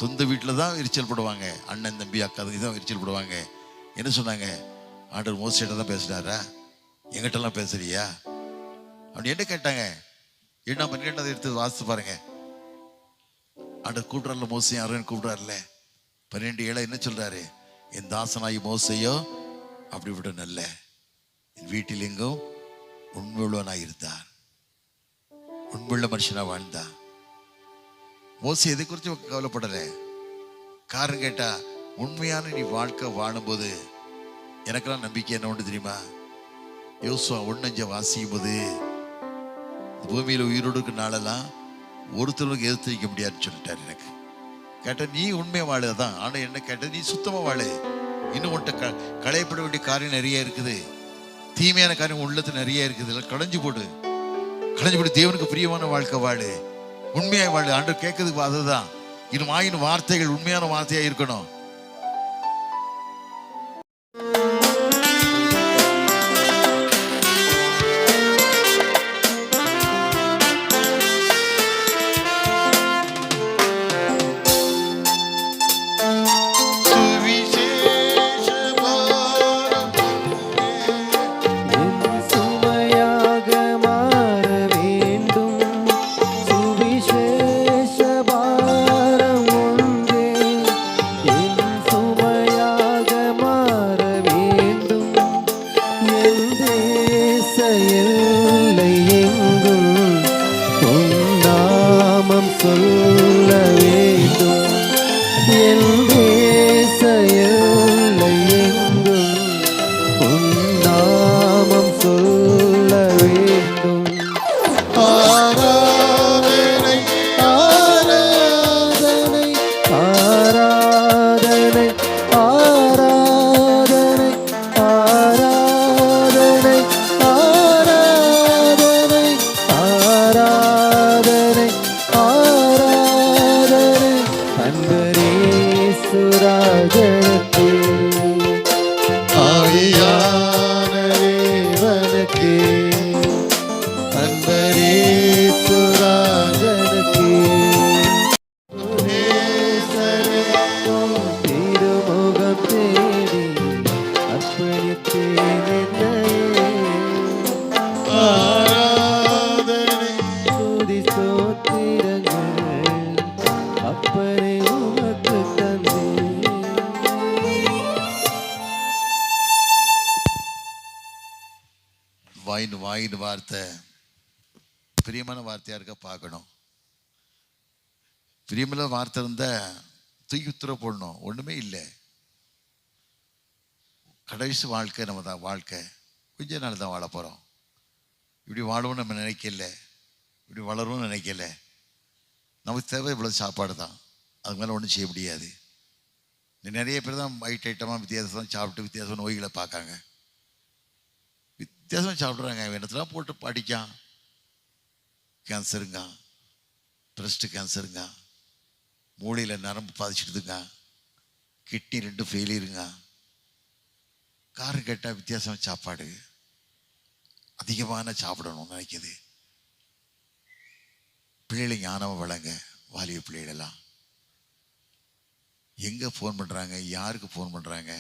சொந்த வீட்டில் தான் எரிச்சல் படுவாங்க. அண்ணன் தம்பி அக்கா தான் எரிச்சல் படுவாங்க. என்ன சொன்னாங்க? ஆண்டவர் மோசையிட்ட தான் பேசுனாரா, எங்கிட்டலாம் பேசுறியா அப்படி என்ன கேட்டாங்க? 12 எடுத்து வாசித்து பாருங்க. ஆண்டவர் கூப்பிட்றாருல, மோசையும் ஆரோன் கூப்பிட்றாருல. 12:7 என்ன சொல்றாரு? என் தாசனாகி மோசையோ அப்படி விட நல்ல என் வீட்டில் எங்கும் உண்மையுள்ளவனாக இருந்தான், உண்மையுள்ள மனுஷனா வாழ்ந்தான். மோசை எதை குறித்து கவலைப்படல. காரணம் கேட்டா, உண்மையான நீ வாழ்க்கை வாழும்போது எனக்கெல்லாம் நம்பிக்கை என்ன ஒன்று தெரியுமா? யோசுவா 1:5 வாசிக்கும் போது, பூமியில உயிரோடு இருக்க நாளெல்லாம் ஒருத்தருக்கு எதிர்த்து வைக்க முடியாதுன்னு சொல்லிட்டாரு. எனக்கு கேட்ட நீ உண்மையை வாழுதான். ஆனா என்ன கேட்ட, நீ சுத்தமா வாழு. இன்னும் உன்ட்ட களையப்பட வேண்டிய காரியம் நிறைய இருக்குது, தீமையான காரியம் உள்ளத்துல நிறைய இருக்குது. களைஞ்சு போடு தேவனுக்கு பிரியமான வாழ்க்கை வாழு, உண்மையாய் வாழு. ஆண்டவர் கேட்கறதுக்கு அதுதான். இன்னும் ஆயினும் வார்த்தைகள் உண்மையான வார்த்தையா இருக்கணும். வாயின் வார்த்தை பிரியமான வார்த்தையா இருக்க பார்க்கணும். பிரியமில்ல வார்த்தை இருந்தா தூக்கி உத்தர போடணும். ஒண்ணுமே இல்லை. கடைசி வாழ்க்கை நம்ம தான் வாழ்க்கை. கொஞ்ச நாள் தான் வாழ போறோம். இப்படி வாழவும் நம்ம நினைக்கல, இப்படி வளரும்னு நினைக்கல. நமக்கு தேவை இவ்வளவு சாப்பாடு தான், அதுக்கு மேலே ஒன்றும் செய்ய முடியாது. நிறைய பேர் தான் வைட் ஐட்டமாக வித்தியாசம் சாப்பிட்டு வித்தியாசம் நோய்களை பார்க்காங்க, வித்தியாசமாக சாப்பிட்றாங்க. வேணத்தெல்லாம் போட்டு படிக்கான், கேன்சருங்க, பிரஸ்ட் கேன்சருங்க, மூளையில் நரம்பு பாதிச்சிடுதுங்க, கிட்னி 2 ஃபெயிலியருங்க. காரம் கேட்டால் வித்தியாசமாக சாப்பாடு அதிகமான சாப்பிடணும்னு நினைக்கிது. பிள்ளைகளை ஞானமாக வளங்க. வாலிப பிள்ளைகளெல்லாம் எங்கே ஃபோன் பண்ணுறாங்க, யாருக்கு ஃபோன் பண்ணுறாங்க,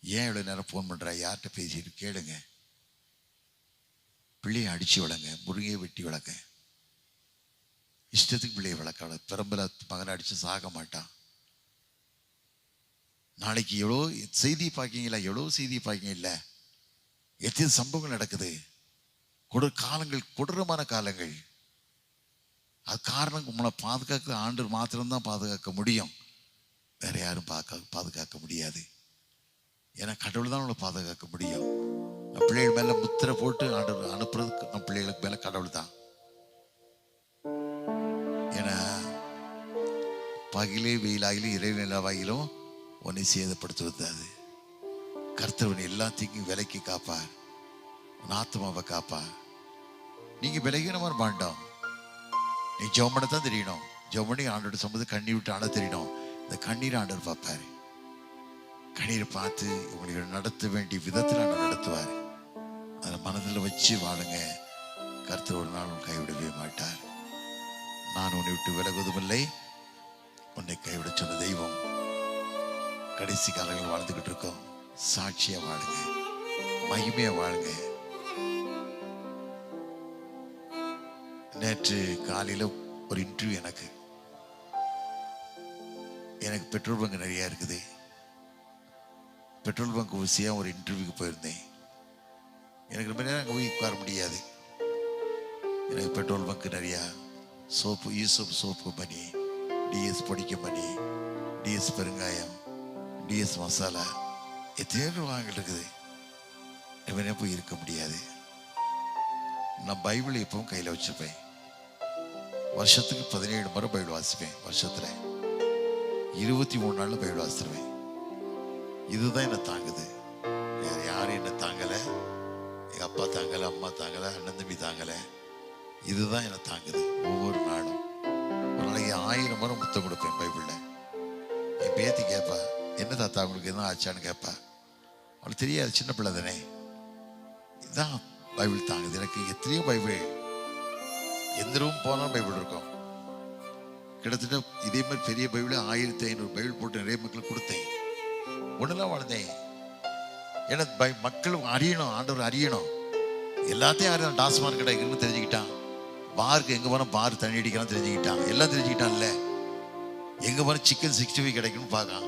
ஏன் இவ்வளோ நேரம் ஃபோன் பண்ணுறா, யார்கிட்ட பேசிட்டு கேளுங்க. பிள்ளையை அடித்து வளங்க, முருகையை வெட்டி வளங்க. இஷ்டத்துக்கு பிள்ளையை வளர்க்க. பெரம்பல மகனை அடித்து சாக மாட்டான். நாளைக்கு எவ்வளோ செய்தி பார்க்கிங்களா, எவ்வளோ செய்தி பார்க்கிங்க இல்லை, எத்தனை சம்பவங்கள் நடக்குது. காலங்கள் கொடூரமான காலங்கள். அது காரணம் உங்களை பாதுகாக்க ஆண்டவர் மாத்திரம்தான் பாதுகாக்க முடியும், வேற யாரும் பாதுகாக்க முடியாது. ஏன்னா கடவுள் தான் உங்களை பாதுகாக்க முடியும். நம்ம பிள்ளைகள் மேல முத்திரை போட்டு ஆண்டவர் அனுப்புறதுக்கு நம்ம பிள்ளைகளுக்கு மேல கடவுள் தான். ஏன்னா பகிலே வெயிலாகிலும் இரவு நிலவாகிலும் உன்னை சேதப்படுத்துவது. கர்த்தர் எல்லாத்தையும் விலைக்கு காப்பார், உன் ஆத்மாவை காப்பார். நீங்க விலகினவர் மாட்டோம். நீ ஜெபம் பண்ண தான் தெரியணும். ஜெபம் பண்ணி ஆண்டோட சம்பந்தம் கண்ணீர் விட்டு ஆட தெரியணும். இந்த கண்ணீரை ஆண்டவர் பார்ப்பாரு. கண்ணீரை பார்த்து உங்களை நடத்த வேண்டிய விதத்தில் ஆண்டவர் நடத்துவார். அதை மனதில் வச்சு வாழுங்க. கர்த்தர் ஒரு நாள் கைவிடவே மாட்டார். நான் உன்னை விட்டு விலகுவதும் இல்லை, உன்னை கைவிட சொன்ன தெய்வம். கடைசி காலங்கள் வாழ்ந்துகிட்டு இருக்கோம். சாட்சியா வாழுங்க, மகிமையா வாழுங்க. நேற்று காலையில ஒரு இன்டர்வியூ. எனக்கு பெட்ரோல் பங்க் நிறைய இருக்குது. பெட்ரோல் பங்க் விஷயம் ஒரு இன்டர்வியூக்கு போயிருந்தேன். எனக்கு ரொம்ப நேரம் அங்கே போய் உட்கார முடியாது. எனக்கு பெட்ரோல் பங்க் நிறையா soap, Yusuf soap company, TS பொடி கம்பெனி, டிஎஸ் பெருங்காயம், டிஎஸ் மசாலா, எத்தனையோ வாங்கிட்டு இருக்குது. ரொம்ப நேரம் போய் இருக்க முடியாது. நான் பைபிள் எப்பவும் கையில் வச்சுப்பேன். வருஷத்துக்கு 17 முறை பைபிள் வாசிப்பேன். வருஷத்தில் 23 நாளில் பைபிள் வாசிடுவேன். இதுதான் என்னை தாங்குது. வேறு யாரும் என்னை தாங்கலை. எங்கள் அப்பா தாங்கலை, அம்மா தாங்கலை, அண்ணன் தம்பி தாங்கலை. இதுதான் என்னை தாங்குது. ஒவ்வொரு நாளும் ஒரு நாளைக்கு 1000 முறை புத்தகம் கொடுப்பேன் பைபிளில். என் பேத்தி கேட்பா, என்ன தாத்தா அவங்களுக்கு எதுவும் ஆச்சான்னு கேட்பா. அவளுக்கு தெரியாது, சின்ன பிள்ளை தானே. இதுதான் பைபிள் தாங்குது. எனக்கு எத்தனையோ பைபிள், எந்த ரூம் போனாலும் பைபிள் இருக்கும். கிட்டத்தட்ட இதே மாதிரி பெரிய பைபிள் 1500 பைபிள் போட்டு நிறைய மக்களுக்கு கொடுத்தேன். ஒன்றுலாம் வாழ்ந்தேன். ஏன்னா மக்கள் அறியணும், ஆண்டவர் அறியணும். எல்லாத்தையும் அறியணும். டாஸ்மார்க் கடை இருக்குன்னு தெரிஞ்சுக்கிட்டான். பாருக்கு எங்கே போனால் பார் தண்ணி அடிக்கலாம் தெரிஞ்சுக்கிட்டான். எல்லாம் தெரிஞ்சுக்கிட்டான்ல. எங்கே போனால் சிக்கன் 65 கிடைக்குன்னு பார்க்கான்.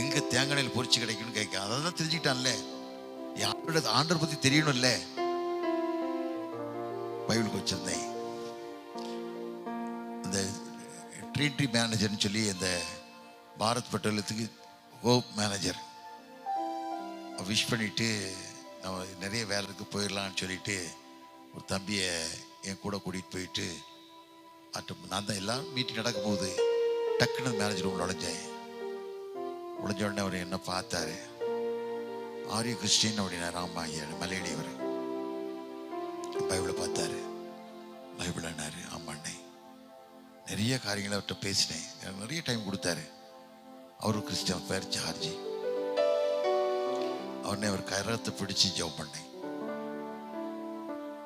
எங்கே தேங்காயில் பொரிச்சு கிடைக்குன்னு கேட்கான். அதெல்லாம் தெரிஞ்சுக்கிட்டான்ல. ஆண்டவர் பற்றி தெரியணும்ல. பைபிளுக்கு வச்சிருந்தேன். இந்த ட்ரீட்ரி மேனேஜர்னு சொல்லி இந்த பாரத் பெட்ரோலியத்துக்கு ஹோப் மேனேஜர் விஷ் பண்ணிவிட்டு நம்ம நிறைய வேலைக்கு போயிடலான்னு சொல்லிட்டு ஒரு தம்பியை என் கூட கூட்டிகிட்டு போயிட்டு நான் தான் எல்லாம் மீட்டிங் நடக்கும் போது டக்குன்னு மேனேஜர் ரூமில் நுழைஞ்சேன். நுழைஞ்ச உடனே அவர் என்ன பார்த்தாரு. ஆரிய கிறிஸ்டின் அப்படின்னா ராமா ஐயா மலையாளி. அவர் பைபிளை பார்த்தாரு. பைபிள் என்னாரு. ஆமாண்ணே. நிறைய காரியங்களை அவர்கிட்ட பேசினேன். எனக்கு நிறைய டைம் கொடுத்தாரு. அவரும் கிறிஸ்டியன், பேர் ஜார்ஜி. அவனே அவர் கரத்தை பிடிச்சி ஜெபம் பண்ணேன்.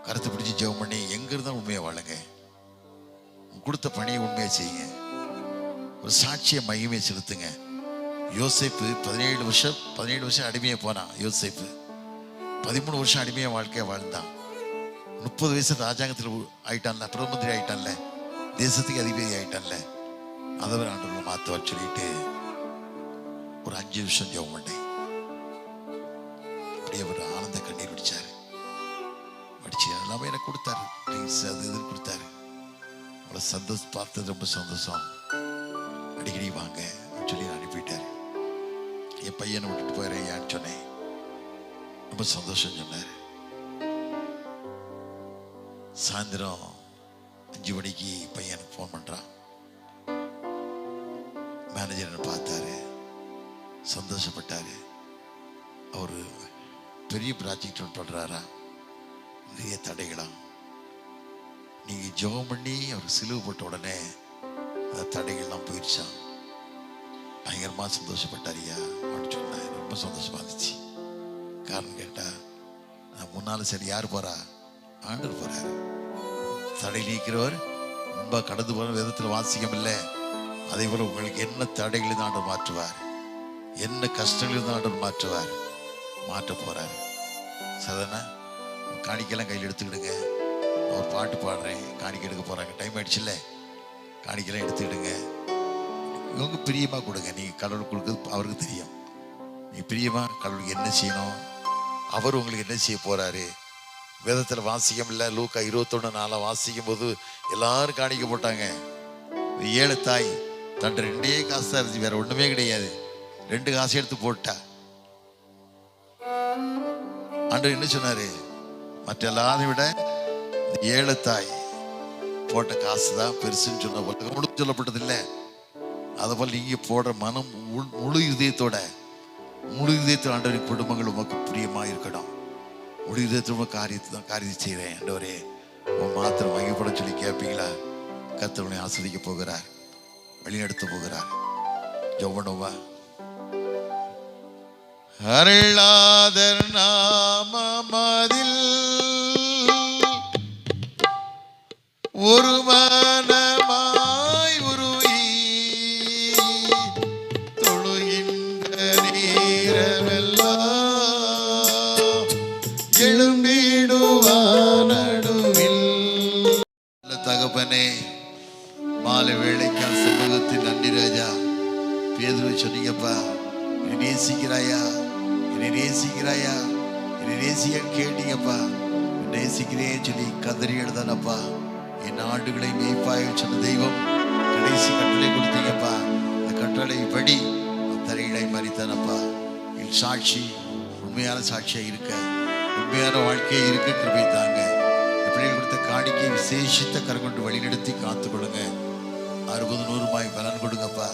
கரத்தை பிடிச்சி ஜெபம் பண்ணி எங்க இருந்தாலும் உண்மையை வாழுங்க. கொடுத்த பணியை உண்மையை செய்யுங்க. ஒரு சாட்சியை மகிமையை செலுத்துங்க. யோசேப்பு 17 வருஷம் அடிமையை போனான். யோசேப்பு 13 வருஷம் அடிமையை வாழ்க்கையை வாழ்ந்தான். 30 வயசு ராஜாங்கத்தில் ஆயிட்டான்ல, பிரதம மந்திரி ஆயிட்டான்ல, தேசத்துக்கு அதிபதி ஆயிட்டான்ல. அதை ஆண்டவர்களை மாற்றுவார் சொல்லிட்டு ஒரு 5 நிமிஷம் ஜெபம் பண்ணேன். அப்படியே அவர் ஆனந்த கண்ணீர் வடிச்சாரு. வடிச்சு எல்லாமே எனக்கு கொடுத்தாரு. ட்ரிங்க்ஸ் அது இதுன்னு கொடுத்தாரு. அவளை சந்தோஷம் பார்த்தது ரொம்ப சந்தோஷம். அடிக்கடி வாங்க சொல்லி அனுப்பிட்டாரு. என் பையனை விட்டுட்டு போயிடுறேன் ஏன்னு சொன்னேன். ரொம்ப சந்தோஷம் சொன்னார். சாயந்தரம் 5 மணிக்கு பையனுக்கு ஃபோன் பண்ணுறான். மேனேஜர் என்ன பார்த்தாரு, சந்தோஷப்பட்டாரு. அவர் பெரிய ப்ராஜெக்ட் ஒன்று பண்ணுறாரா, நிறைய தடைகளாம். நீங்கள் ஜெபம் பண்ணி அவர் சிலுவை போட்ட உடனே அந்த தடைகள்லாம் போயிடுச்சான். பயங்கரமாக சந்தோஷப்பட்டார் ஐயா அப்படின்னு சொன்னேன். ரொம்ப சந்தோஷமாக இருந்துச்சு. காரணம் கேட்டால் நான் முன்னாலும் சரி யார் போகிறா, ஆண்டவர் போகிறாரு. தடை நீக்கிறவர் ரொம்ப கடந்து போகிற விதத்தில் வாசிக்கம் இல்லை. அதே போல் உங்களுக்கு என்ன தடைகளில் ஆண்டவர் மாற்றுவார், என்ன கஷ்டங்களில் ஆண்டவர் மாற்றுவார், மாற்ற போகிறார். சரிதானே? காணிக்கெல்லாம் கையில் எடுத்துக்கிடுங்க. ஒரு பாட்டு பாடுறேன், காணிக்கை எடுக்க போகிறாங்க. டைம் ஆயிடுச்சுல்ல, காணிக்கெல்லாம் எடுத்துக்கிடுங்க. இவங்க பிரியமாக கொடுங்க. நீங்கள் கடவுள் கொடுக்குறது அவருக்கு தெரியும். நீங்கள் பிரியமாக கடவுளுக்கு என்ன செய்யணும், அவர் உங்களுக்கு என்ன செய்ய போகிறாரு. வேதத்தில் வாசிக்கம் இல்லை. லூக்கா 21:4 வாசிக்கும் போது எல்லாரும் காணிக்க போட்டாங்க. 7 தாய் தன் 2 காசு தான் இருந்துச்சு, வேற ஒன்றுமே கிடையாது. 2 காசு எடுத்து போட்டா. ஆண்டவர் என்ன சொன்னாரு, மற்ற எல்லாரையும் விட 7 தாய் போட்ட காசு தான் பெருசுன்னு சொன்ன உலகம் முழு சொல்லப்பட்டது இல்லை. அதை போல் நீங்க போடுற மனம் முழு இதயத்தோட ஆண்டவரின் குடும்பங்கள் உமக்கு பிரியமா இருக்கணும். முழு இதயத்தோட காரியத்தை செய்கிறேன். ஆண்டவரே உன் மாத்திரம் வங்கிப்பட சொல்லி கேட்பீங்களா? கர்த்தர் ஆஸ்வதிக்க போகிறார், வழிநடத்த போகிறார். ஜெபணுவா. அருளாதர் நாமமதில் ஒரு மனமாய் உருகி தொழுகின்ற நேரமெல்லாம் எழும்பிடுவார் நடுவில். தகப்பனே, மாலை வேளைக்கான சமூகத்தின் நன்றி ராஜா. பேதுரு சொன்னீங்கப்பா, என்னை நேசிக்கிறாயா, என்னை நேசிக்கிறாயா, என்னை நேசிக்க கேட்டீங்கப்பா. நேசிக்கிறேன்னு சொல்லி கதறி எழுதானப்பா. என் ஆண்டுகளை மேய்ப்பாய சொன்ன தெய்வம் கடைசி கட்டளை கொடுத்தீங்கப்பா. அந்த கட்டளை படி தரையிலை மறித்தானப்பா. என் சாட்சி உண்மையான சாட்சியாக இருக்க, உண்மையான வாழ்க்கையை இருக்க கிருபை தாங்க. பிள்ளைகள் கொடுத்த காணிக்கை விசேஷித்த கரங்கொண்டு வழிநடத்தி காத்துக்கொள்ளுங்க. 60-100 பலன் கொடுங்கப்பா.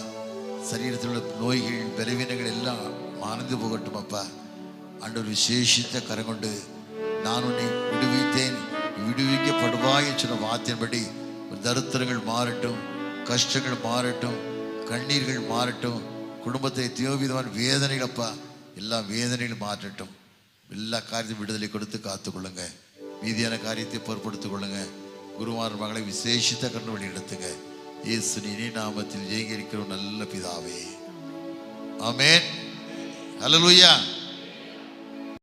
சரீரத்தில் உள்ள நோய்கள் பலவீனங்கள் எல்லாம் மறந்து போகட்டும் அப்பா. ஆண்டவர் விசேஷித்த கரங்கொண்டு நான் உன்னை விடுவித்தேன், விடுவிக்கப்படுவாய் சொன்ன வார்த்தையின்படி தரித்திரங்கள் மாறட்டும், கஷ்டங்கள் மாறட்டும், கண்ணீர்கள் மாறட்டும், குடும்பத்தை எத்தனையோ விதமான வேதனைகள் அப்பா, எல்லா வேதனைகளும் மாற்றட்டும். எல்லா காரியத்தையும் விடுதலை கொடுத்து காத்துக்கொள்ளுங்க. மீதியான காரியத்தை பொறுப்படுத்திக் கொள்ளுங்க. குருவார் மகளை விசேஷித்த கண்ணு வழி நடத்துங்க. இயேசு நீ நாமத்தில் ஜெயிக்கிற நல்ல பிதாவே, ஆமென். ஹல்லேலூயா.